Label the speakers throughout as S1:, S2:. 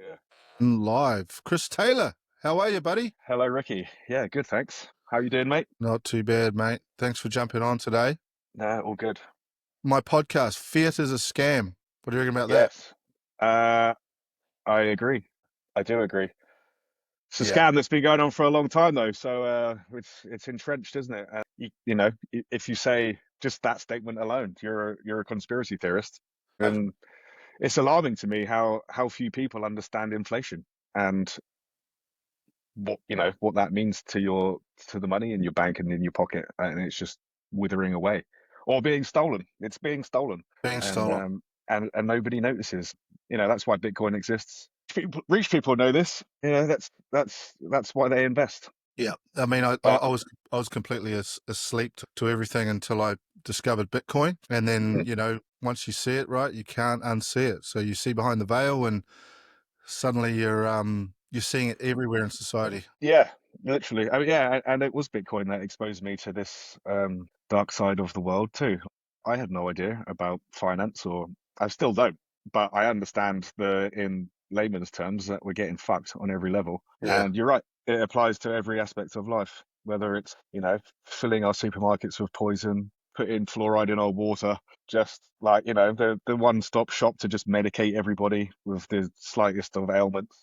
S1: Yeah.
S2: Live. Chris Taylor, how are you, buddy?
S1: Hello, Ricky. Yeah, good, thanks. How you doing, mate?
S2: Not too bad, mate. Thanks for jumping on today.
S1: Nah, all good.
S2: My podcast, Fiat Is A Scam. What do you reckon about that?
S1: Yes. Uh, I agree. I do agree. It's a
S2: Yeah,
S1: scam that's been going on for a long time, though. So it's entrenched, isn't it? If you say just that statement alone, you're a conspiracy theorist, and it's alarming to me how few people understand inflation and what that means to the money in your bank and in your pocket, and it's just withering away or being stolen. It's being stolen,
S2: being
S1: and
S2: stolen.
S1: and nobody notices. That's why Bitcoin exists. Rich people know this. That's why they invest.
S2: Yeah, I mean, I, I,
S1: But
S2: I was I was completely asleep to everything until I discovered Bitcoin, and then once you see it, right, you can't unsee it. So you see behind the veil, and suddenly you're seeing it everywhere in society.
S1: yeah, literally. I mean, yeah, and it was Bitcoin that exposed me to this dark side of the world too. I had no idea about finance, or I still don't, but I understand in layman's terms that we're getting fucked on every level.
S2: Yeah,
S1: And you're right, it applies to every aspect of life, whether it's, filling our supermarkets with poison, putting fluoride in our water, just like, the one-stop shop to just medicate everybody with the slightest of ailments.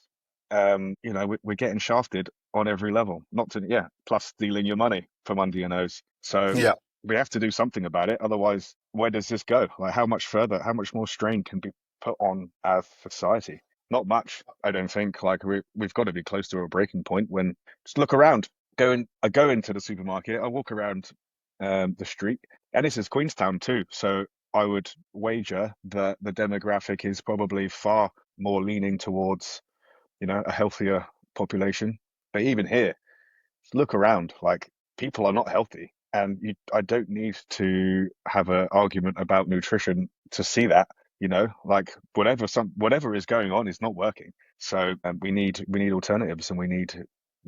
S1: We're getting shafted on every level. Not to, yeah, plus stealing your money from under your nose. So
S2: yeah,
S1: we have to do something about it. Otherwise, where does this go? Like, how much further, how much more strain can be put on our society? Not much, I don't think. Like we've got to be close to a breaking point when just look around. I go into the supermarket. I walk around the street, and this is Queenstown too. So I would wager that the demographic is probably far more leaning towards a healthier population. But even here, look around, like people are not healthy. And I don't need to have an argument about nutrition to see that, like whatever is going on is not working. So we need alternatives, and we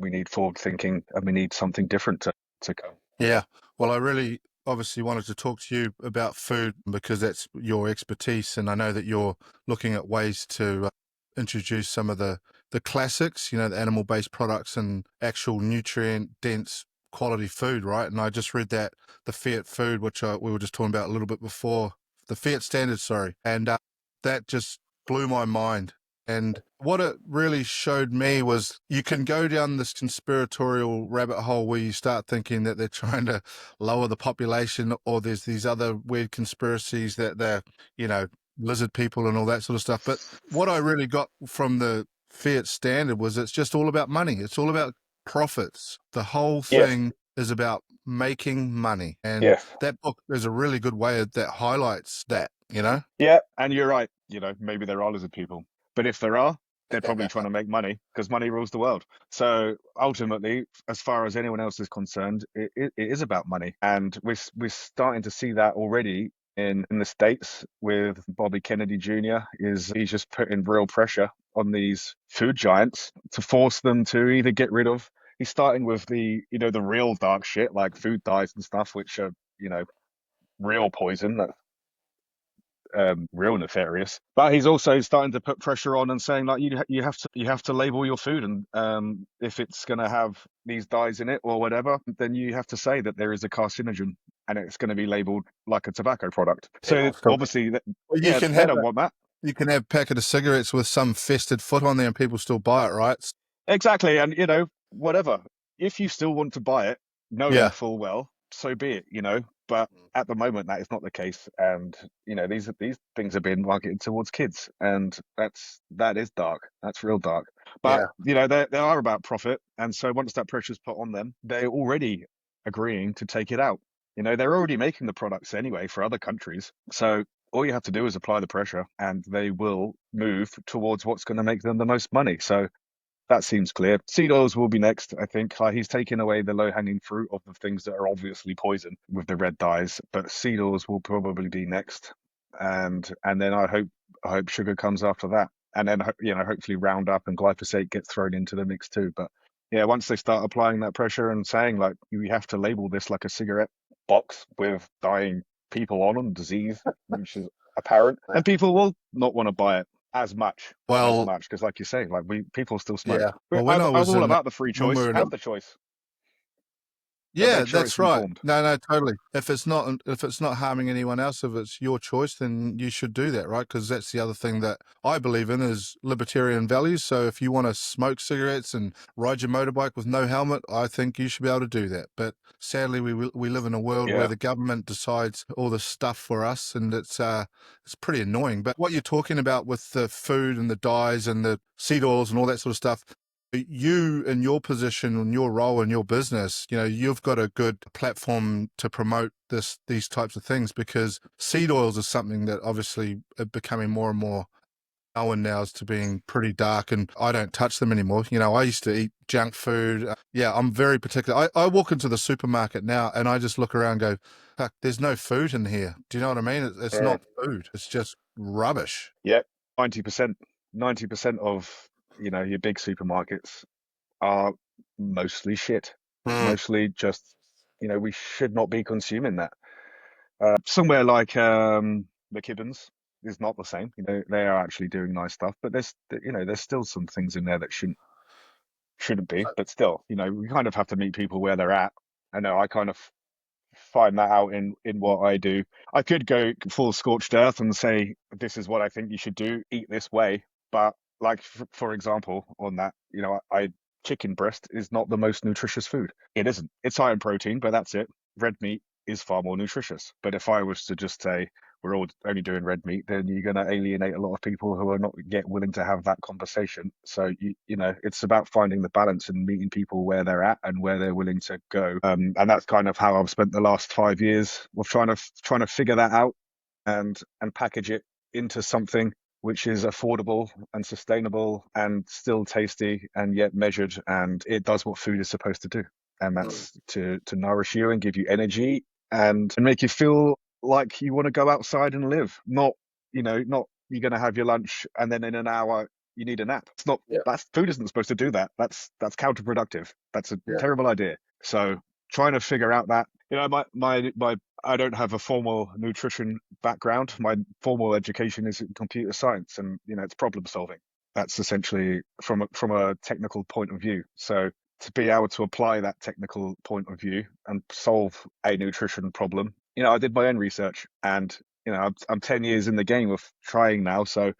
S1: need forward thinking, and we need something different to come.
S2: yeah. Well, I really obviously wanted to talk to you about food because that's your expertise, and I know that you're looking at ways to introduce some of the classics, the animal-based products and actual nutrient-dense quality food, right? And I just read that the Fiat food, which we were just talking about a little bit before, the Fiat standard, sorry, and that just blew my mind. And what it really showed me was you can go down this conspiratorial rabbit hole where you start thinking that they're trying to lower the population, or there's these other weird conspiracies that they're, you know, lizard people and all that sort of stuff. But what I really got from the Fiat standard was it's just all about money. It's all about profits. The whole
S1: Yes,
S2: thing is about making money. And
S1: yes.
S2: that book is a really good way that highlights that.
S1: Yeah, and you're right. Maybe there are lizard people, but if there are, they're probably trying to make money because money rules the world. So ultimately, as far as anyone else is concerned, it is about money, and we're starting to see that already in the States with Bobby Kennedy Jr. He's just putting real pressure on these food giants to force them to either get rid of. He's starting with the real dark shit like food dyes and stuff, which are real poison. Real nefarious. But he's also starting to put pressure on and saying like you have to label your food, and if it's going to have these dyes in it or whatever, then you have to say that there is a carcinogen and it's going to be labeled like a tobacco product. So
S2: People still,
S1: obviously,
S2: well,
S1: yeah, they don't want that.
S2: you can have a packet of cigarettes with some fested foot on there and people still buy it, right?
S1: Exactly, and whatever. If you still want to buy it, knowing
S2: Yeah.
S1: full well, so be it. But at the moment, that is not the case, and these things are being marketed towards kids, and that is dark. That's real dark. But
S2: Yeah.
S1: they are about profit, and so once that pressure is put on them, they're already agreeing to take it out. They're already making the products anyway for other countries, so all you have to do is apply the pressure, and they will move towards what's going to make them the most money. So that seems clear. Seed oils will be next, I think. Like he's taken away the low-hanging fruit of the things that are obviously poison with the red dyes, but seed oils will probably be next, and then I hope sugar comes after that, and then hopefully Roundup and glyphosate get thrown into the mix too. But yeah, once they start applying that pressure and saying like you have to label this like a cigarette box with dying people on them, disease, which is apparent, and people will not want to buy it. as much, not as
S2: Well,
S1: much, because like you say, like we people still smoke.
S2: yeah. Well, when I
S1: I'm
S2: was
S1: all
S2: in,
S1: about the free
S2: when we
S1: choice.
S2: were in,
S1: Have the choice, but
S2: yeah,
S1: make sure it's
S2: that's right.
S1: informed.
S2: No, no, totally. If it's not harming anyone else, if it's your choice, then you should do that, right? Because that's the other thing that I believe in is libertarian values. So if you want to smoke cigarettes and ride your motorbike with no helmet, I think you should be able to do that. But sadly, we live in a world where
S1: Yeah,
S2: the government decides all this stuff for us, and it's pretty annoying. But what you're talking about with the food and the dyes and the seed oils and all that sort of stuff, you in your position and your role in your business, you've got a good platform to promote these types of things, because seed oils is something that obviously are becoming more and more known now as to being pretty dark, and I don't touch them anymore. I used to eat junk food. Yeah, I'm very particular. I walk into the supermarket now and I just look around and go, fuck, there's no food in here. Do you know what I mean? It's
S1: mm.
S2: not food. It's just rubbish.
S1: Yeah. 90%, 90% of your big supermarkets are mostly shit.
S2: Mm.
S1: Mostly just we should not be consuming that. Somewhere like McKibben's is not the same. They are actually doing nice stuff, but there's still some things in there that shouldn't be. But still, we kind of have to meet people where they're at. I know I kind of find that out in what I do. I could go full scorched earth and say this is what I think you should do, eat this way. But like for example, on that, I chicken breast is not the most nutritious food. It isn't. It's high in protein, but that's it. Red meat is far more nutritious. But if I was to just say we're all only doing red meat, then you're going to alienate a lot of people who are not yet willing to have that conversation. So it's about finding the balance and meeting people where they're at and where they're willing to go. And that's kind of how I've spent the last 5 years of trying to figure that out and package it into something which is affordable and sustainable and still tasty and yet measured, and it does what food is supposed to do, and that's to nourish you and give you energy and make you feel like you want to go outside and live, not you're going to have your lunch and then in an hour you need a nap. It's not
S2: Yeah,
S1: That's food isn't supposed to do that. That's counterproductive. That's a
S2: yeah.
S1: terrible idea. So trying to figure out that, my I don't have a formal nutrition background. My formal education is in computer science, and it's problem solving. That's essentially from a technical point of view. So to be able to apply that technical point of view and solve a nutrition problem, I did my own research, and I'm 10 years in the game of trying now. So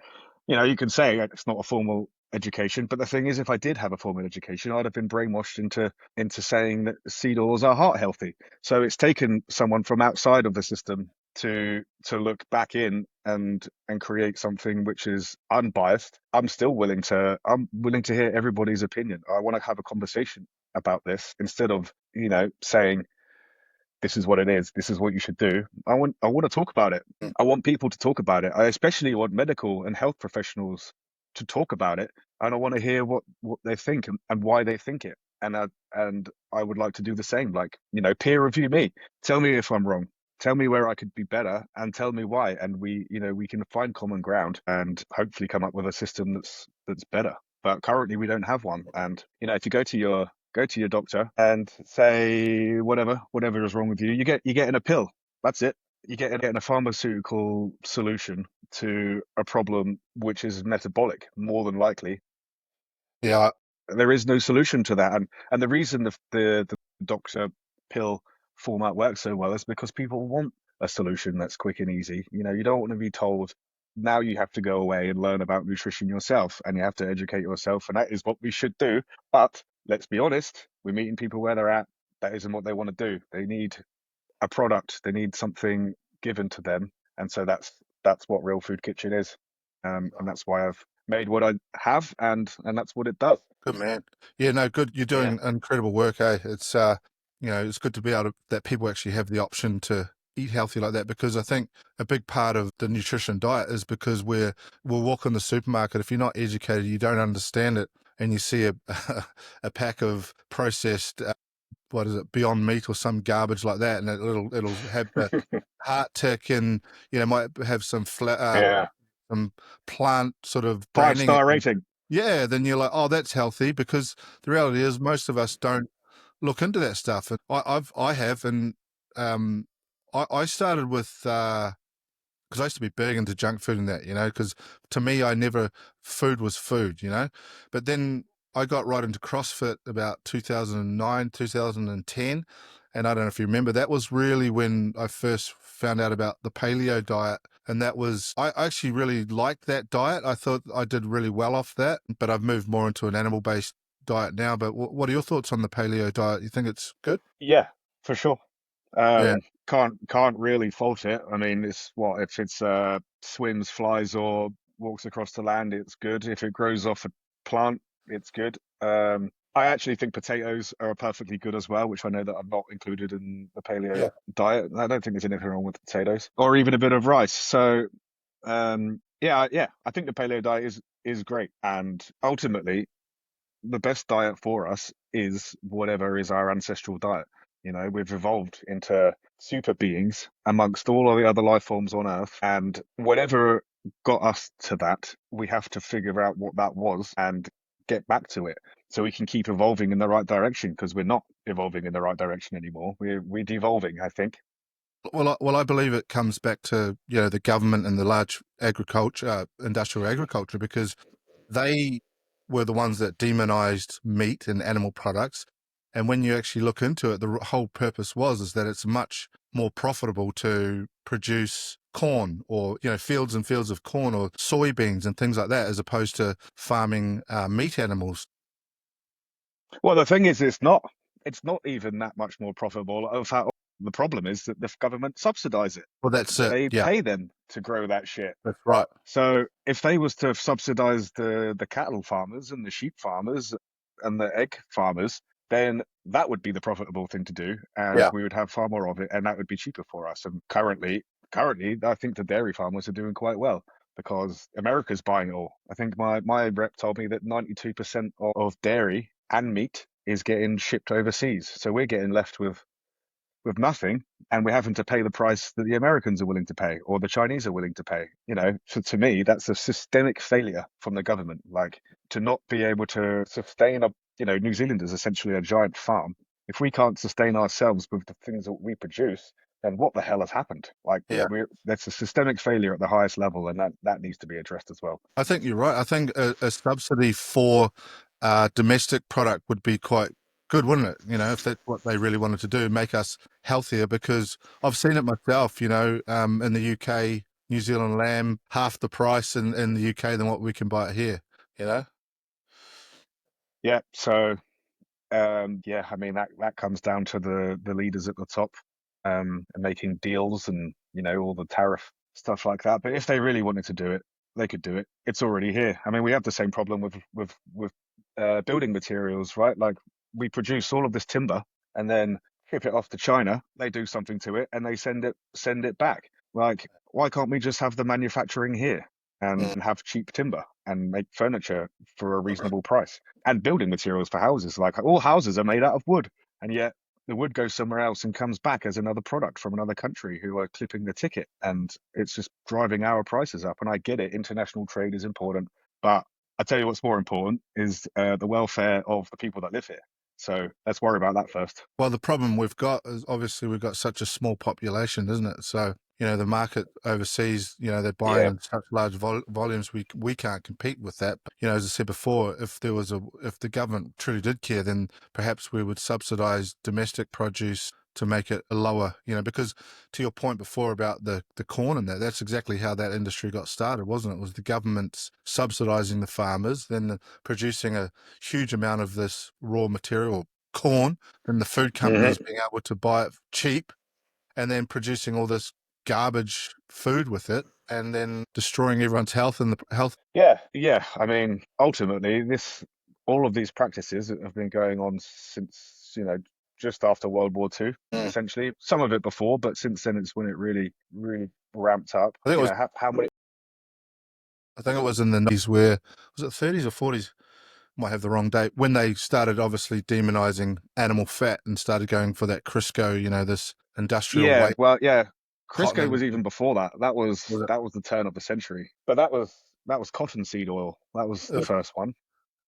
S1: you can say it's not a formal education, but the thing is, if I did have a formal education, I'd have been brainwashed into saying that seed oils are heart healthy. So it's taken someone from outside of the system to look back in and create something which is unbiased. I'm willing to hear everybody's opinion. I want to have a conversation about this instead of saying this is what it is, this is what you should do. I want to talk about it. I want people to talk about it. I especially want medical and health professionals to talk about it, and I want to hear what they think and why they think it. And I would like to do the same. Like, peer review me. Tell me if I'm wrong. Tell me where I could be better, and tell me why. And we can find common ground and hopefully come up with a system that's better. But currently we don't have one. And if you go to your doctor and say whatever is wrong with you, you get in a pill. That's it. You get in a pharmaceutical solution to a problem which is metabolic, more than likely.
S2: Yeah,
S1: There is no solution to that, and the reason the doctor pill format works so well is because people want a solution that's quick and easy. You don't want to be told now you have to go away and learn about nutrition yourself, and you have to educate yourself, and that is what we should do. But let's be honest, we're meeting people where they're at. That isn't what they want to do. They need a product. They need something given to them, and so that's what Real Food Kitchen is, and that's why I've made what I have, and that's what it does.
S2: good man. Yeah, no, good. You're
S1: Yeah.
S2: doing incredible work, eh? It's it's good to be able to that people actually have the option to eat healthy like that, because I think a big part of the nutrition diet is because we'll walk in the supermarket. If you're not educated, you don't understand it, and you see a a pack of processed what is it, Beyond Meat or some garbage like that, and it'll have the heart tick, and might have
S1: Yeah.
S2: some plant sort of
S1: Five
S2: branding.
S1: star rating.
S2: Yeah, then you're like, oh, that's healthy, because the reality is most of us don't look into that stuff. And I have, and um, I started with because I used to be big into junk food and that, because to me, food was food, but then I got right into CrossFit about 2009, 2010. And I don't know if you remember, that was really when I first found out about the paleo diet. And I actually really liked that diet. I thought I did really well off that, but I've moved more into an animal based diet now. But what are your thoughts on the paleo diet? You think it's good?
S1: Yeah, for sure.
S2: Yeah.
S1: Can't really fault it. I mean, it's what if it's swims, flies, or walks across the land, it's good. If it grows off a plant, it's good. I actually think potatoes are perfectly good as well, which I know that I'm not included in the paleo
S2: Yeah.
S1: diet. I don't think there's anything wrong with potatoes, or even a bit of rice. So yeah, I think the paleo diet is great, and ultimately the best diet for us is whatever is our ancestral diet. You know, we've evolved into super beings amongst all of the other life forms on Earth, and whatever got us to that, we have to figure out what that was and get back to it so we can keep evolving in the right direction because we're not evolving in the right direction anymore. We're devolving, I think.
S2: Well, I believe it comes back to the government and the large agriculture, industrial agriculture, because they were the ones that demonized meat and animal products. And when you actually look into it, the whole purpose is that it's much more profitable to produce corn or fields and fields of corn or soybeans and things like that, as opposed to farming meat animals.
S1: Well, the thing is, it's not even that much more profitable. In fact, the problem is that the government subsidize it.
S2: Well, that's it.
S1: They
S2: Yeah,
S1: pay them to grow that shit.
S2: that's right.
S1: So if they was to have subsidized the cattle farmers and the sheep farmers and the egg farmers, then that would be the profitable thing to do, and
S2: Yeah.
S1: we would have far more of it, and that would be cheaper for us. And currently, I think the dairy farmers are doing quite well because America's buying it all. I think my rep told me that 92% of dairy and meat is getting shipped overseas, so we're getting left with nothing, and we're having to pay the price that the Americans are willing to pay or the Chinese are willing to pay. You know, so to me, that's a systemic failure from the government. Like to not be able to sustain New Zealand is essentially a giant farm. If we can't sustain ourselves with the things that we produce, then what the hell has happened? Like
S2: Yeah.
S1: that's a systemic failure at the highest level, and that needs to be addressed as well.
S2: I think you're right. I think a subsidy for domestic product would be quite good, wouldn't it? If that's what they really wanted to do, make us healthier. Because I've seen it myself. In the UK, New Zealand lamb half the price in the UK than what we can buy it here. You know.
S1: Yeah. So yeah, I mean that comes down to the leaders at the top, and making deals and all the tariff stuff like that. But if they really wanted to do it, they could do it. It's already here. I mean, we have the same problem with building materials, right? Like we produce all of this timber and then ship it off to China. They do something to it and they send it back. Like, why can't we just have the manufacturing here
S2: Mm.
S1: and have cheap timber and make furniture for a reasonable price? And building materials for houses. Like all houses are made out of wood, and yet the wood goes somewhere else and comes back as another product from another country who are clipping the ticket, and it's just driving our prices up. And I get it, international trade is important, but I tell you what's more important is the welfare of the people that live here. So let's worry about that first.
S2: Well, the problem we've got is obviously we've got such a small population, isn't it? So, the market overseas, they're buying
S1: Yeah.
S2: in such large volumes, we can't compete with that. But, as I said before, if the government truly did care, then perhaps we would subsidize domestic produce to make it lower, because to your point before about the corn and that's exactly how that industry got started, wasn't it? It was the government's subsidizing the farmers, then producing a huge amount of this raw material corn, then the food companies
S1: Hmm.
S2: being able to buy it cheap and then producing all this garbage food with it and then destroying everyone's health and the health.
S1: Yeah. I mean, ultimately, all of these practices have been going on since, just after World War II,
S2: Mm.
S1: essentially. Some of it before, but since then it's when it really, really ramped up.
S2: I think it was
S1: How many?
S2: I think it was in the 90s where was it 30s or 40s? Might have the wrong date when they started obviously demonizing animal fat and started going for that Crisco, this industrial
S1: Yeah,
S2: weight
S1: well, yeah.
S2: cotton
S1: Crisco was
S2: industry.
S1: even before that. That was
S2: Was it?
S1: that was the turn of the century. But that was cottonseed oil. That was the first one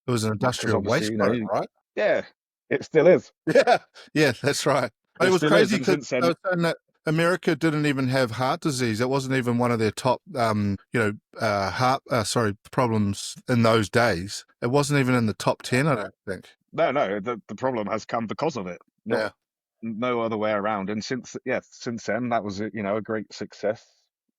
S2: It was an
S1: because
S2: industrial
S1: obviously,
S2: waste product, right?
S1: yeah, it still is.
S2: Yeah, yeah, that's right. But it
S1: It
S2: was
S1: still is.
S2: crazy
S1: And
S2: because
S1: since
S2: they
S1: then,
S2: were saying that. America didn't even have heart disease. It wasn't even one of their top, heart problems in those days. It wasn't even in the top 10, I don't think.
S1: No, no, the problem has come because of it, not
S2: Yeah.
S1: no other way around. And since then, that was a great success.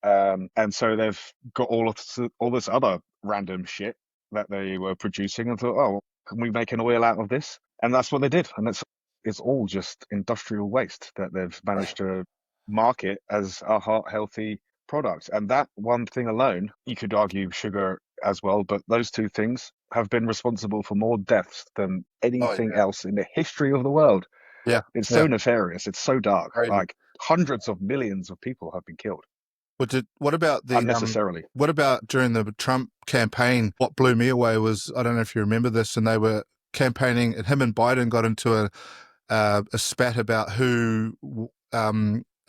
S1: And so they've got all this other random shit that they were producing and thought, oh, can we make an oil out of this? And that's what they did. And it's all just industrial waste that they've managed to market as a heart healthy product. And that one thing alone, you could argue sugar as well, but those two things have been responsible for more deaths than
S2: Oh,
S1: anything
S2: yeah.
S1: else in the history of the world.
S2: Yeah.
S1: It's so
S2: Yeah.
S1: nefarious. It's so dark.
S2: Crazy.
S1: Like hundreds of millions of people have been killed
S2: What about
S1: unnecessarily.
S2: what about during the Trump campaign? What blew me away was, I don't know if you remember this, and they were campaigning, and him and Biden got into a spat about who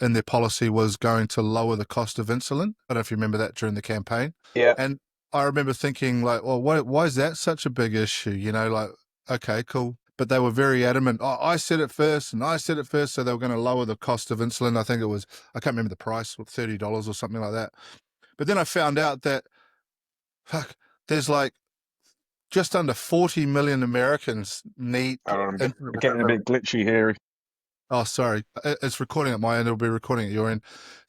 S2: in their policy was going to lower the cost of insulin. I don't know if you remember that during the campaign.
S1: Yeah.
S2: And I remember thinking, like, well, why is that such a big issue? Like, okay, cool. But they were very adamant. Oh, I said it first, and I said it first. So they were going to lower the cost of insulin. I think it was, I can't remember the price, $30 or something like that. But then I found out that, fuck, there's like just under 40 million Americans need
S1: I don't know,
S2: insulin
S1: getting a
S2: within.
S1: bit glitchy here.
S2: Oh, sorry. It's recording at my end. It'll be recording at your end.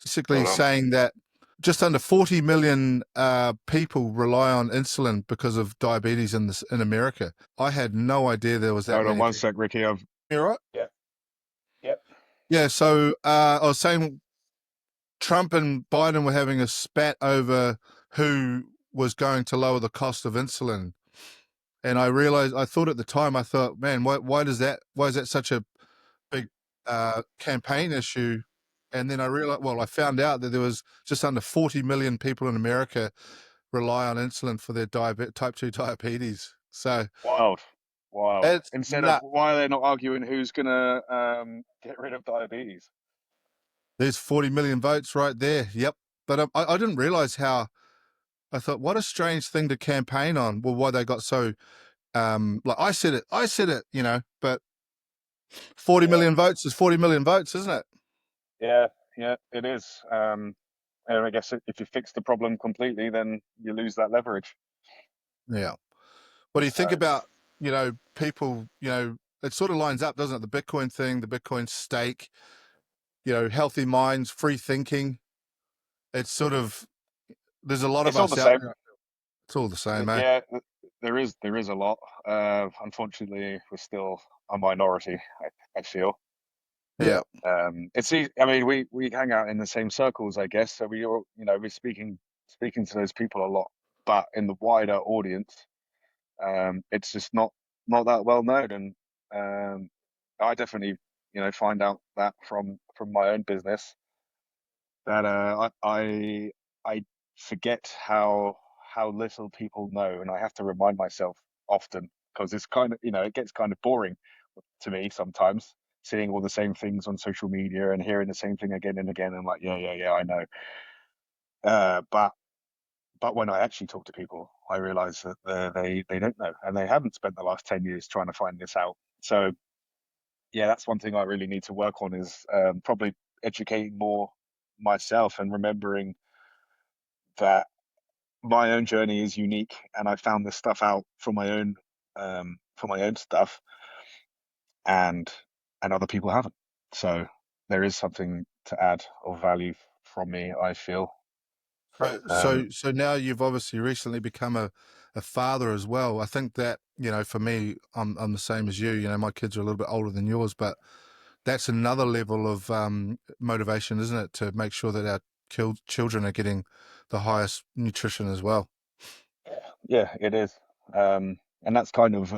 S2: Basically
S1: Hold on.
S2: saying that just under 40 million people rely on insulin because of diabetes in America. I had no idea there was that
S1: Hold on
S2: many
S1: one
S2: people.
S1: sec, Ricky. I've
S2: You all right?
S1: Yeah. Yep.
S2: Yeah. So I was saying Trump and Biden were having a spat over who was going to lower the cost of insulin. And I thought at the time, I thought, man, why is that such a big campaign issue? And then I realized, well, I found out that there was just under 40 million people in America rely on insulin for their type 2 diabetes. So
S1: Wild. Wild.
S2: it's
S1: Instead of
S2: nut.
S1: why are they not arguing who's gonna get rid of diabetes?
S2: There's 40 million votes right there. Yep. But I didn't realize how. I thought, what a strange thing to campaign on. Well, why they got so like I said it, but 40
S1: Yeah.
S2: million votes is 40 million votes, isn't it?
S1: Yeah. Yeah. It is. And I guess if you fix the problem completely, then you lose that leverage.
S2: Yeah. What do you think
S1: So
S2: about, people, it sort of lines up, doesn't it? The Bitcoin thing, the Bitcoin stake, healthy minds, free thinking. It's sort of, there's a lot of
S1: it's all
S2: us
S1: the
S2: out
S1: same.
S2: there. It's all the same, eh?
S1: Yeah, there is a lot. Unfortunately, we're still a minority. I feel.
S2: Yeah.
S1: It's easy. I mean, we hang out in the same circles, I guess. So we all, we're speaking to those people a lot. But in the wider audience, it's just not that well known. And I definitely, find out that from my own business that I forget how little people know, and I have to remind myself often because it's kind of it gets kind of boring to me sometimes seeing all the same things on social media and hearing the same thing again and again. I'm like, yeah, yeah, yeah, I know. But when I actually talk to people, I realize that they don't know, and they haven't spent the last 10 years trying to find this out. So yeah, that's one thing I really need to work on is probably educating more myself and remembering that my own journey is unique and I found this stuff out for my own stuff and other people haven't. So there is something to add of value from me, I feel. Um
S2: So now you've obviously recently become a father as well. I think that, for me, I'm the same as you. My kids are a little bit older than yours, but that's another level of motivation, isn't it, to make sure that our children are getting the highest nutrition as well.
S1: yeah, it is. And that's kind of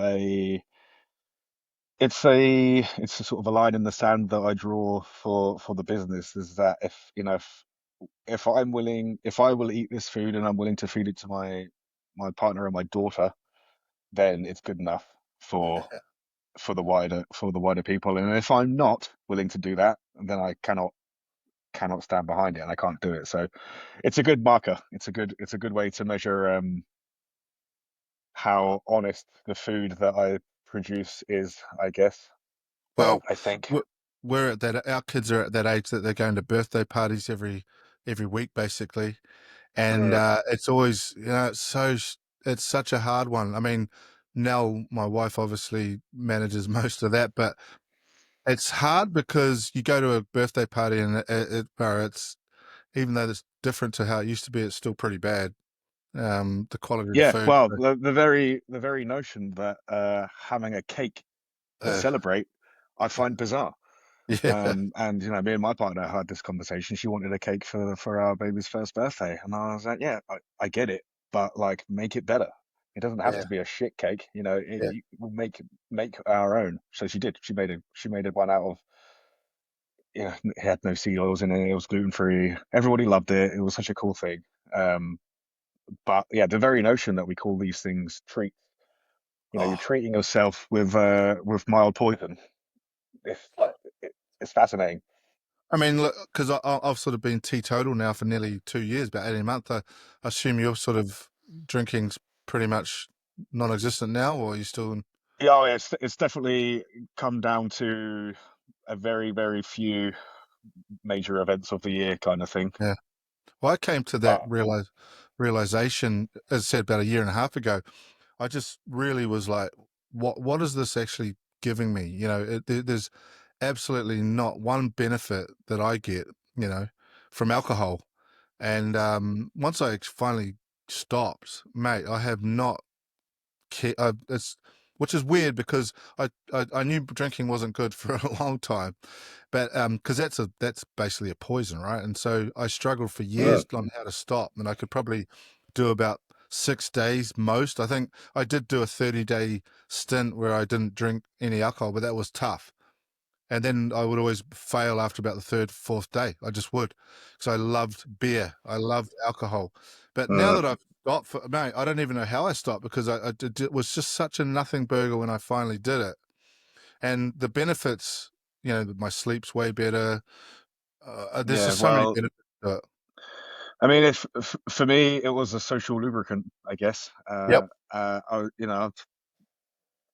S1: it's a sort of a line in the sand that I draw for the business is that if I will eat this food and I'm willing to feed it to my partner and my daughter, then it's good enough for for the wider people. And if I'm not willing to do that, then I cannot stand behind it and I can't do it. So it's a good marker. It's a good way to measure how honest the food that I produce is, I guess.
S2: Well,
S1: I think.
S2: we're at that, our kids are at that age that they're going to birthday parties every week basically, and
S1: Mm.
S2: it's always, it's such a hard one. I mean, Nell, my wife, obviously manages most of that, but it's hard because you go to a birthday party and it's, even though it's different to how it used to be, it's still pretty bad. The quality of the
S1: Yeah,
S2: food.
S1: well, the very notion that having a cake to
S2: Uh,
S1: celebrate, I find bizarre.
S2: yeah,
S1: And me and my partner had this conversation. She wanted a cake for our baby's first birthday, and I was like, yeah, I get it, but like make it better. It doesn't have
S2: yeah,
S1: to be a shit cake,
S2: yeah,
S1: we'll make our own. So she did. She made a one out of, it had no seed oils in it. It was gluten free. Everybody loved it. It was such a cool thing. Um, but yeah, the very notion that we call these things treats, you're
S2: oh.
S1: treating yourself with mild poison. It's it's fascinating.
S2: I mean, look, because I've sort of been teetotal now for nearly 2 years, about 18 months. I assume you're sort of drinking's pretty much non-existent now, or are you still in?
S1: Yeah, oh, it's definitely come down to a very, very few major events of the year kind of thing.
S2: Yeah. Well, I came to that
S1: But
S2: realization, as I said, about a year and a half ago. I just really was like, what is this actually giving me? There's absolutely not one benefit that I get, from alcohol. And once I finally stopped, mate, I have not it's, which is weird because I knew drinking wasn't good for a long time, but because that's basically a poison, right? And so I struggled for
S1: mm,
S2: years on how to stop, and I could probably do about 6 days most. I think I did do a 30-day stint where I didn't drink any alcohol, but that was tough. And then I would always fail after about the third, fourth day. I just would, because I loved beer, I loved alcohol. But now
S1: mm,
S2: that I've stopped, mate, I don't even know how I stopped because it was just such a nothing burger when I finally did it. And the benefits, my sleep's way better. There's
S1: yeah,
S2: just so many
S1: well,
S2: benefits to it.
S1: I mean, if for me it was a social lubricant, I guess.
S2: Yep.
S1: I'm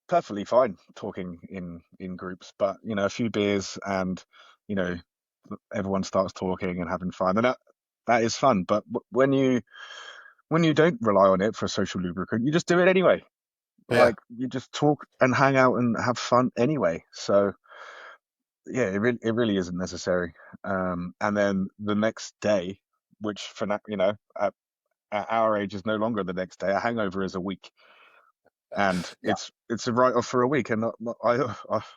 S1: perfectly fine talking in groups, but a few beers and you know everyone starts talking and having fun, and that is fun. But when you don't rely on it for a social lubricant, you just do it anyway.
S2: Yeah.
S1: Like you just talk and hang out and have fun anyway. So yeah, it really isn't necessary. And then the next day, which for now, at our age is no longer the next day. A hangover is a week, and
S2: Yeah.
S1: it's a write-off for a week. And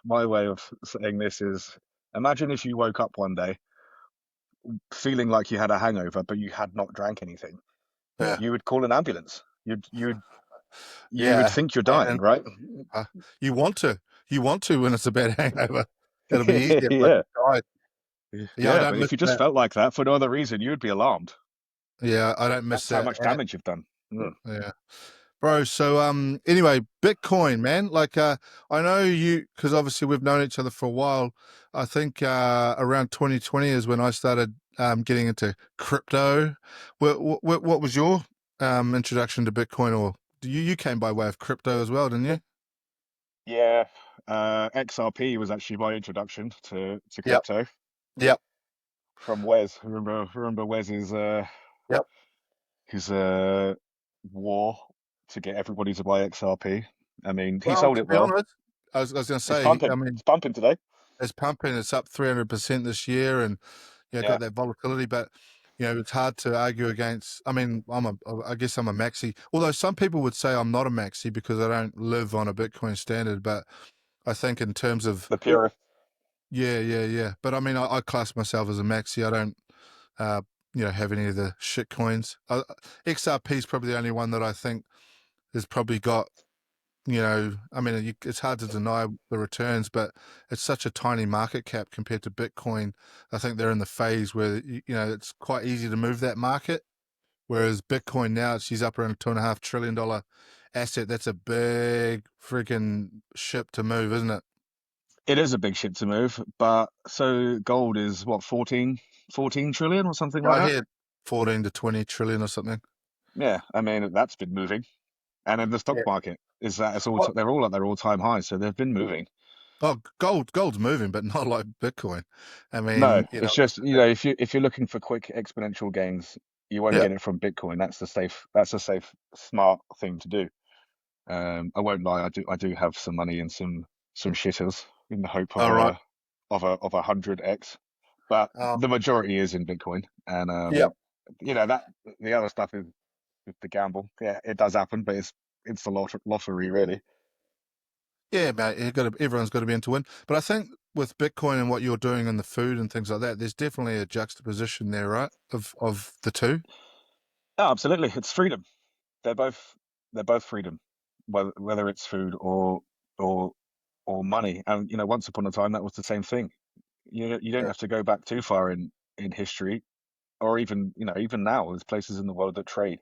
S1: my way of saying this is, imagine if you woke up one day feeling like you had a hangover, but you had not drank anything.
S2: Yeah.
S1: You would call an ambulance. You would
S2: Yeah.
S1: think you're
S2: And
S1: dying, right?
S2: uh, you want to, when it's a bad hangover. It'll be easier, but
S1: Yeah,
S2: yeah, I
S1: yeah.
S2: don't
S1: But
S2: miss
S1: if you just
S2: that.
S1: felt like that for no other reason, you would be alarmed.
S2: Yeah, I don't miss
S1: That's how
S2: that.
S1: much damage you've done. Mm.
S2: Yeah. Bro, so anyway, Bitcoin, man. Like I know you because obviously we've known each other for a while. I think around 2020 is when I started getting into crypto. What was your introduction to Bitcoin, or you came by way of crypto as well, didn't you?
S1: Yeah, XRP was actually my introduction to
S2: Yep.
S1: crypto
S2: Yep.
S1: from Wes. Remember Wes's
S2: Yep.
S1: his war to get everybody to buy XRP. I mean, he
S2: Well,
S1: sold
S2: to
S1: it
S2: be
S1: well.
S2: honest, I was going to
S1: It's
S2: say, I
S1: pumping.
S2: mean,
S1: It's pumping today.
S2: it's pumping. It's up 300% this year, and
S1: Yeah,
S2: got that volatility. But it's hard to argue against. I mean, I guess I'm a maxi. Although some people would say I'm not a maxi because I don't live on a Bitcoin standard. But I think in terms of
S1: the purist.
S2: yeah, yeah, yeah. But I mean, I class myself as a maxi. I don't, uh, have any of the shit coins. XRP is probably the only one that I think has probably got I mean, it's hard to deny the returns, but it's such a tiny market cap compared to Bitcoin. I think they're in the phase where, it's quite easy to move that market. Whereas Bitcoin now, she's up around a $2.5 trillion asset. That's a big freaking ship to move, isn't it?
S1: It is a big ship to move, but so gold is what, 14 trillion or something
S2: Yeah,
S1: like
S2: I
S1: that.
S2: heard 14 to 20 trillion or something.
S1: Yeah, I mean that's been moving, and then the stock
S2: Yeah.
S1: market is that it's all
S2: Well,
S1: they're all at their all-time highs, so they've been moving.
S2: Oh, gold's moving, but not like Bitcoin. I
S1: No,
S2: mean,
S1: it's just, if you're looking for quick exponential gains, you won't
S2: yeah,
S1: get it from Bitcoin. That's a safe, smart thing to do. I won't lie, I do have some money in some shitters in the hope of
S2: all right.
S1: a 100x, but
S2: Oh,
S1: the majority is in Bitcoin, and
S2: yeah,
S1: that the other stuff is the gamble. Yeah, it does happen, but it's the lottery really.
S2: yeah, mate. Everyone's got to be in to win. But I think with Bitcoin and what you're doing in the food and things like that, there's definitely a juxtaposition there, right? Of the two.
S1: Oh, absolutely, it's freedom. They're both they're both freedom, whether it's food or or money. And once upon a time that was the same thing. You don't
S2: Yeah.
S1: have to go back too far in history, or even even now there's places in the world that trade.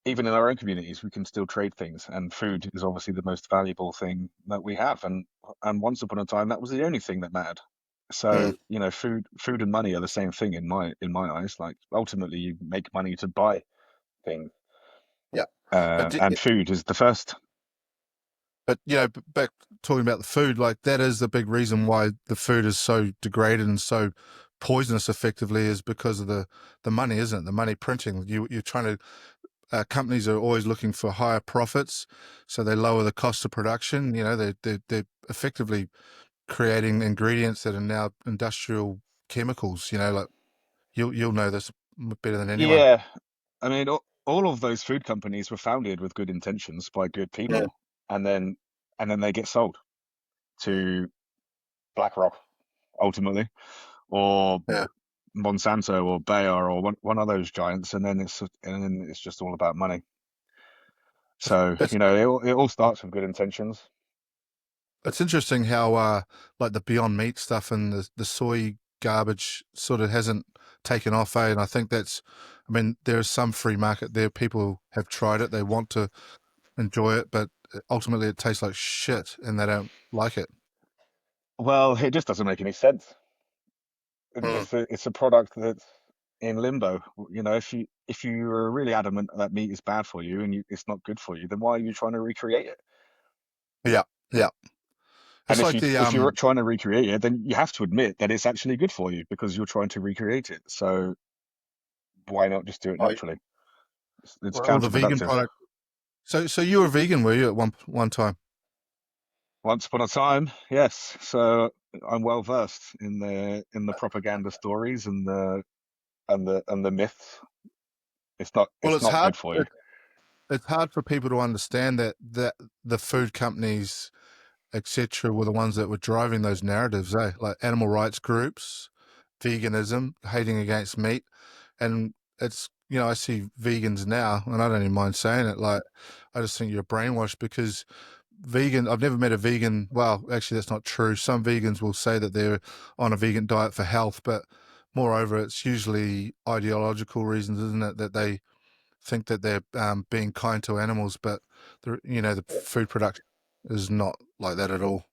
S1: Even in our own communities, we can still trade things, and food is obviously the most valuable thing that we have. And once upon a time, that was the only thing that mattered. So,
S2: Mm,
S1: food and money are the same thing in my eyes. Like ultimately, you make money to buy things,
S2: yeah. But
S1: and food is the first.
S2: back talking about the food, like that is the big reason why the food is so degraded and so poisonous effectively is because of the money, isn't it? The money printing. You're trying to companies are always looking for higher profits, so they lower the cost of production. They're effectively creating ingredients that are now industrial chemicals. Like you'll know this better than anyone.
S1: Yeah, I mean, all of those food companies were founded with good intentions by good
S2: Yeah,
S1: people, and then they get sold to BlackRock ultimately, or
S2: yeah.
S1: Monsanto or Bayer or one of those giants, and then it's just all about money. So
S2: It's
S1: it all starts with good intentions.
S2: it's interesting how like the Beyond Meat stuff and the soy garbage sort of hasn't taken off, eh? And I think that's, I mean, there is some free market there. People have tried it, they want to enjoy it, but ultimately it tastes like shit and they don't like it.
S1: Well, it just doesn't make any sense.
S2: Mm.
S1: It's a product that's in limbo. If you're really adamant that meat is bad for you and it's not good for you, then why are you trying to recreate it?
S2: Yeah, yeah.
S1: And
S2: It's
S1: if
S2: like
S1: you
S2: the
S1: if you're trying to recreate it, then you have to admit that it's actually good for you because you're trying to recreate it. So why not just do it
S2: oh,
S1: naturally? It's
S2: all the vegan
S1: counterproductive.
S2: product. So you were vegan, were you, at one time?
S1: Once upon a time, yes. So I'm well versed in the propaganda stories and the myths. It's not
S2: Well,
S1: it's not good for you.
S2: it's hard for people to understand that the food companies, etc., were the ones that were driving those narratives, eh? Like animal rights groups, veganism, hating against meat, and it's I see vegans now, and I don't even mind saying it. Like, I just think you're brainwashed because vegan. I've never met a vegan. Well, actually, that's not true. Some vegans will say that they're on a vegan diet for health, but moreover, it's usually ideological reasons, isn't it? That they think that they're being kind to animals, but the food production is not like that at all.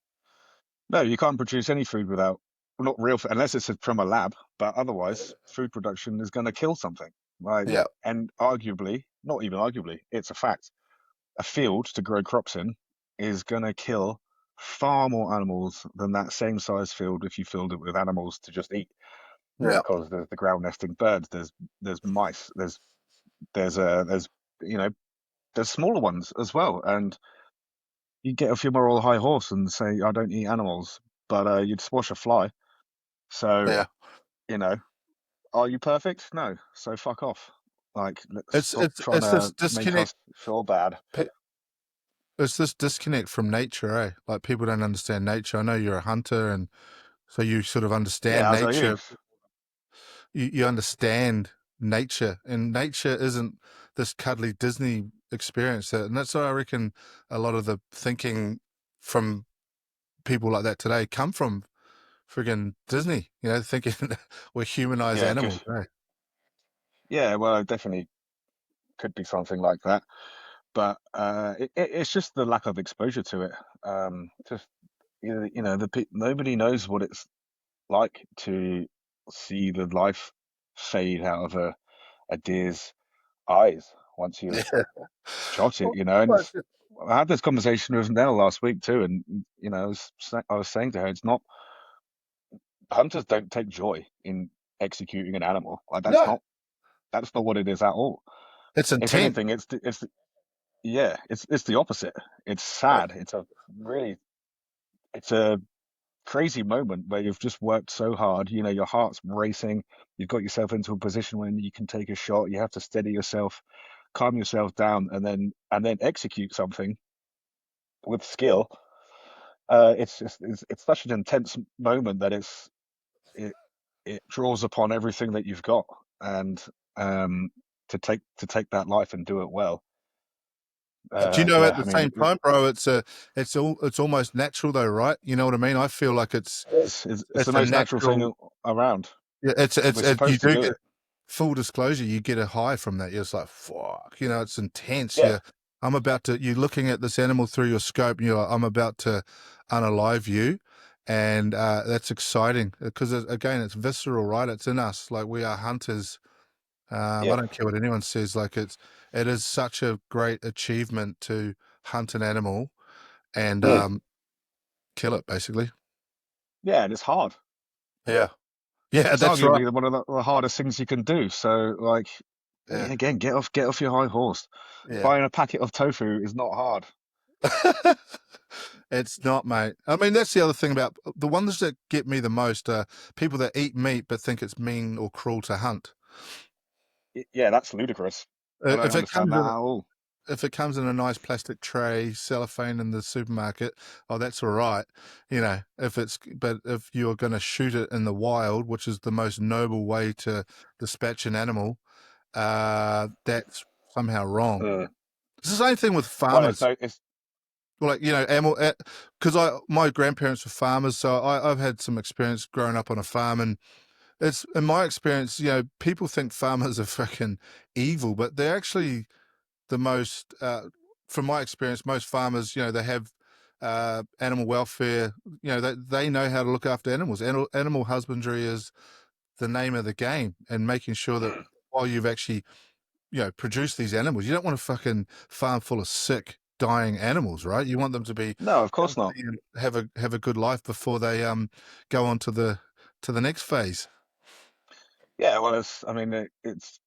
S1: No, you can't produce any food without not real food, unless it's from a lab. But otherwise, food production is going to kill something. Like,
S2: Yeah,
S1: and arguably, not even arguably, it's a fact. A field to grow crops in is going to kill far more animals than that same size field if you filled it with animals to just eat.
S2: yeah,
S1: Because there's the ground nesting birds, there's mice, there's you know there's smaller ones as well, and you get a femoral high horse and say I don't eat animals, but you'd squash a fly. So
S2: yeah.
S1: you know, are you perfect? No. So fuck off. Like, let's
S2: It's
S1: stop
S2: it's
S1: trying
S2: it's this
S1: to make
S2: disconnect.
S1: us feel bad.
S2: It's this disconnect from nature, eh? Like people don't understand nature. I know you're a hunter, and so you sort of understand
S1: Yeah, as are you.
S2: nature. You understand nature, and nature isn't this cuddly Disney experience. And that's why I reckon a lot of the thinking from people like that today come from friggin' Disney, thinking we humanize
S1: Yeah, good.
S2: animals. Right?
S1: Yeah, well, it definitely could be something like that, but it's just the lack of exposure to it. Just nobody knows what it's like to see the life fade out of a deer's eyes once you've
S2: Yeah.
S1: shot it,
S2: Well,
S1: and
S2: well,
S1: it's. I had this conversation with Nell last week too, and I was saying to her, it's not hunters don't take joy in executing an animal. Like
S2: No,
S1: that's not what it is at all.
S2: it's
S1: If
S2: intent.
S1: anything, yeah, it's the opposite. It's
S2: Yeah.
S1: sad. Really, it's a crazy moment where you've just worked so hard. You know, your heart's racing. You've got yourself into a position when you can take a shot. You have to steady yourself, calm yourself down, and then execute something with skill. It's such an intense moment that it it draws upon everything that you've got, and um, to take that life and do it well.
S2: Do you know at
S1: Yeah,
S2: the
S1: I mean,
S2: same time, bro, it's almost natural though, right? You know what I mean? I feel like
S1: it's the
S2: it's a
S1: most natural
S2: natural.
S1: thing around.
S2: Yeah,
S1: We're
S2: you
S1: supposed to
S2: do
S1: do
S2: get
S1: it.
S2: full disclosure. You get a high from that. You're just like fuck. You know, it's intense.
S1: Yeah.
S2: I'm about to. You're looking at this animal through your scope, and you're like, I'm about to unalive you, and that's exciting because again, it's visceral, right? It's in us. Like we are hunters. I
S1: Yeah.
S2: don't care what anyone says. Like it is such a great achievement to hunt an animal and
S1: Mm.
S2: kill it, basically.
S1: Yeah, and it's hard.
S2: Yeah, yeah,
S1: It's
S2: that's right.
S1: arguably one of the hardest things you can do. So, like,
S2: Yeah,
S1: again, get off your high horse.
S2: yeah.
S1: Buying a packet of tofu is not hard.
S2: It's not, mate. I mean, that's the other thing about the ones that get me the most are people that eat meat but think it's mean or cruel to hunt.
S1: Yeah, that's ludicrous. I don't
S2: If it
S1: understand
S2: comes
S1: that
S2: in,
S1: at all.
S2: if it comes in a nice plastic tray, cellophane in the supermarket, oh, that's all right. You know, but if you're going to shoot it in the wild, which is the most noble way to dispatch an animal, that's somehow wrong.
S1: Mm.
S2: It's the same thing with
S1: Well,
S2: farmers.
S1: it's
S2: Well, like, you know, animal, because my grandparents were farmers, so I've had some experience growing up on a farm, and it's in my experience, you know, people think farmers are freaking evil, but they're actually the most. From my experience, most farmers, you know, they have animal welfare. You know, they know how to look after animals. Animal husbandry is the name of the game, and making sure that while you've actually produce these animals. You don't want a fucking farm full of sick, dying animals, right? You want them to be
S1: no, of course not.
S2: healthy and have a good life before they go on to the next phase.
S1: Yeah, well, I mean, it's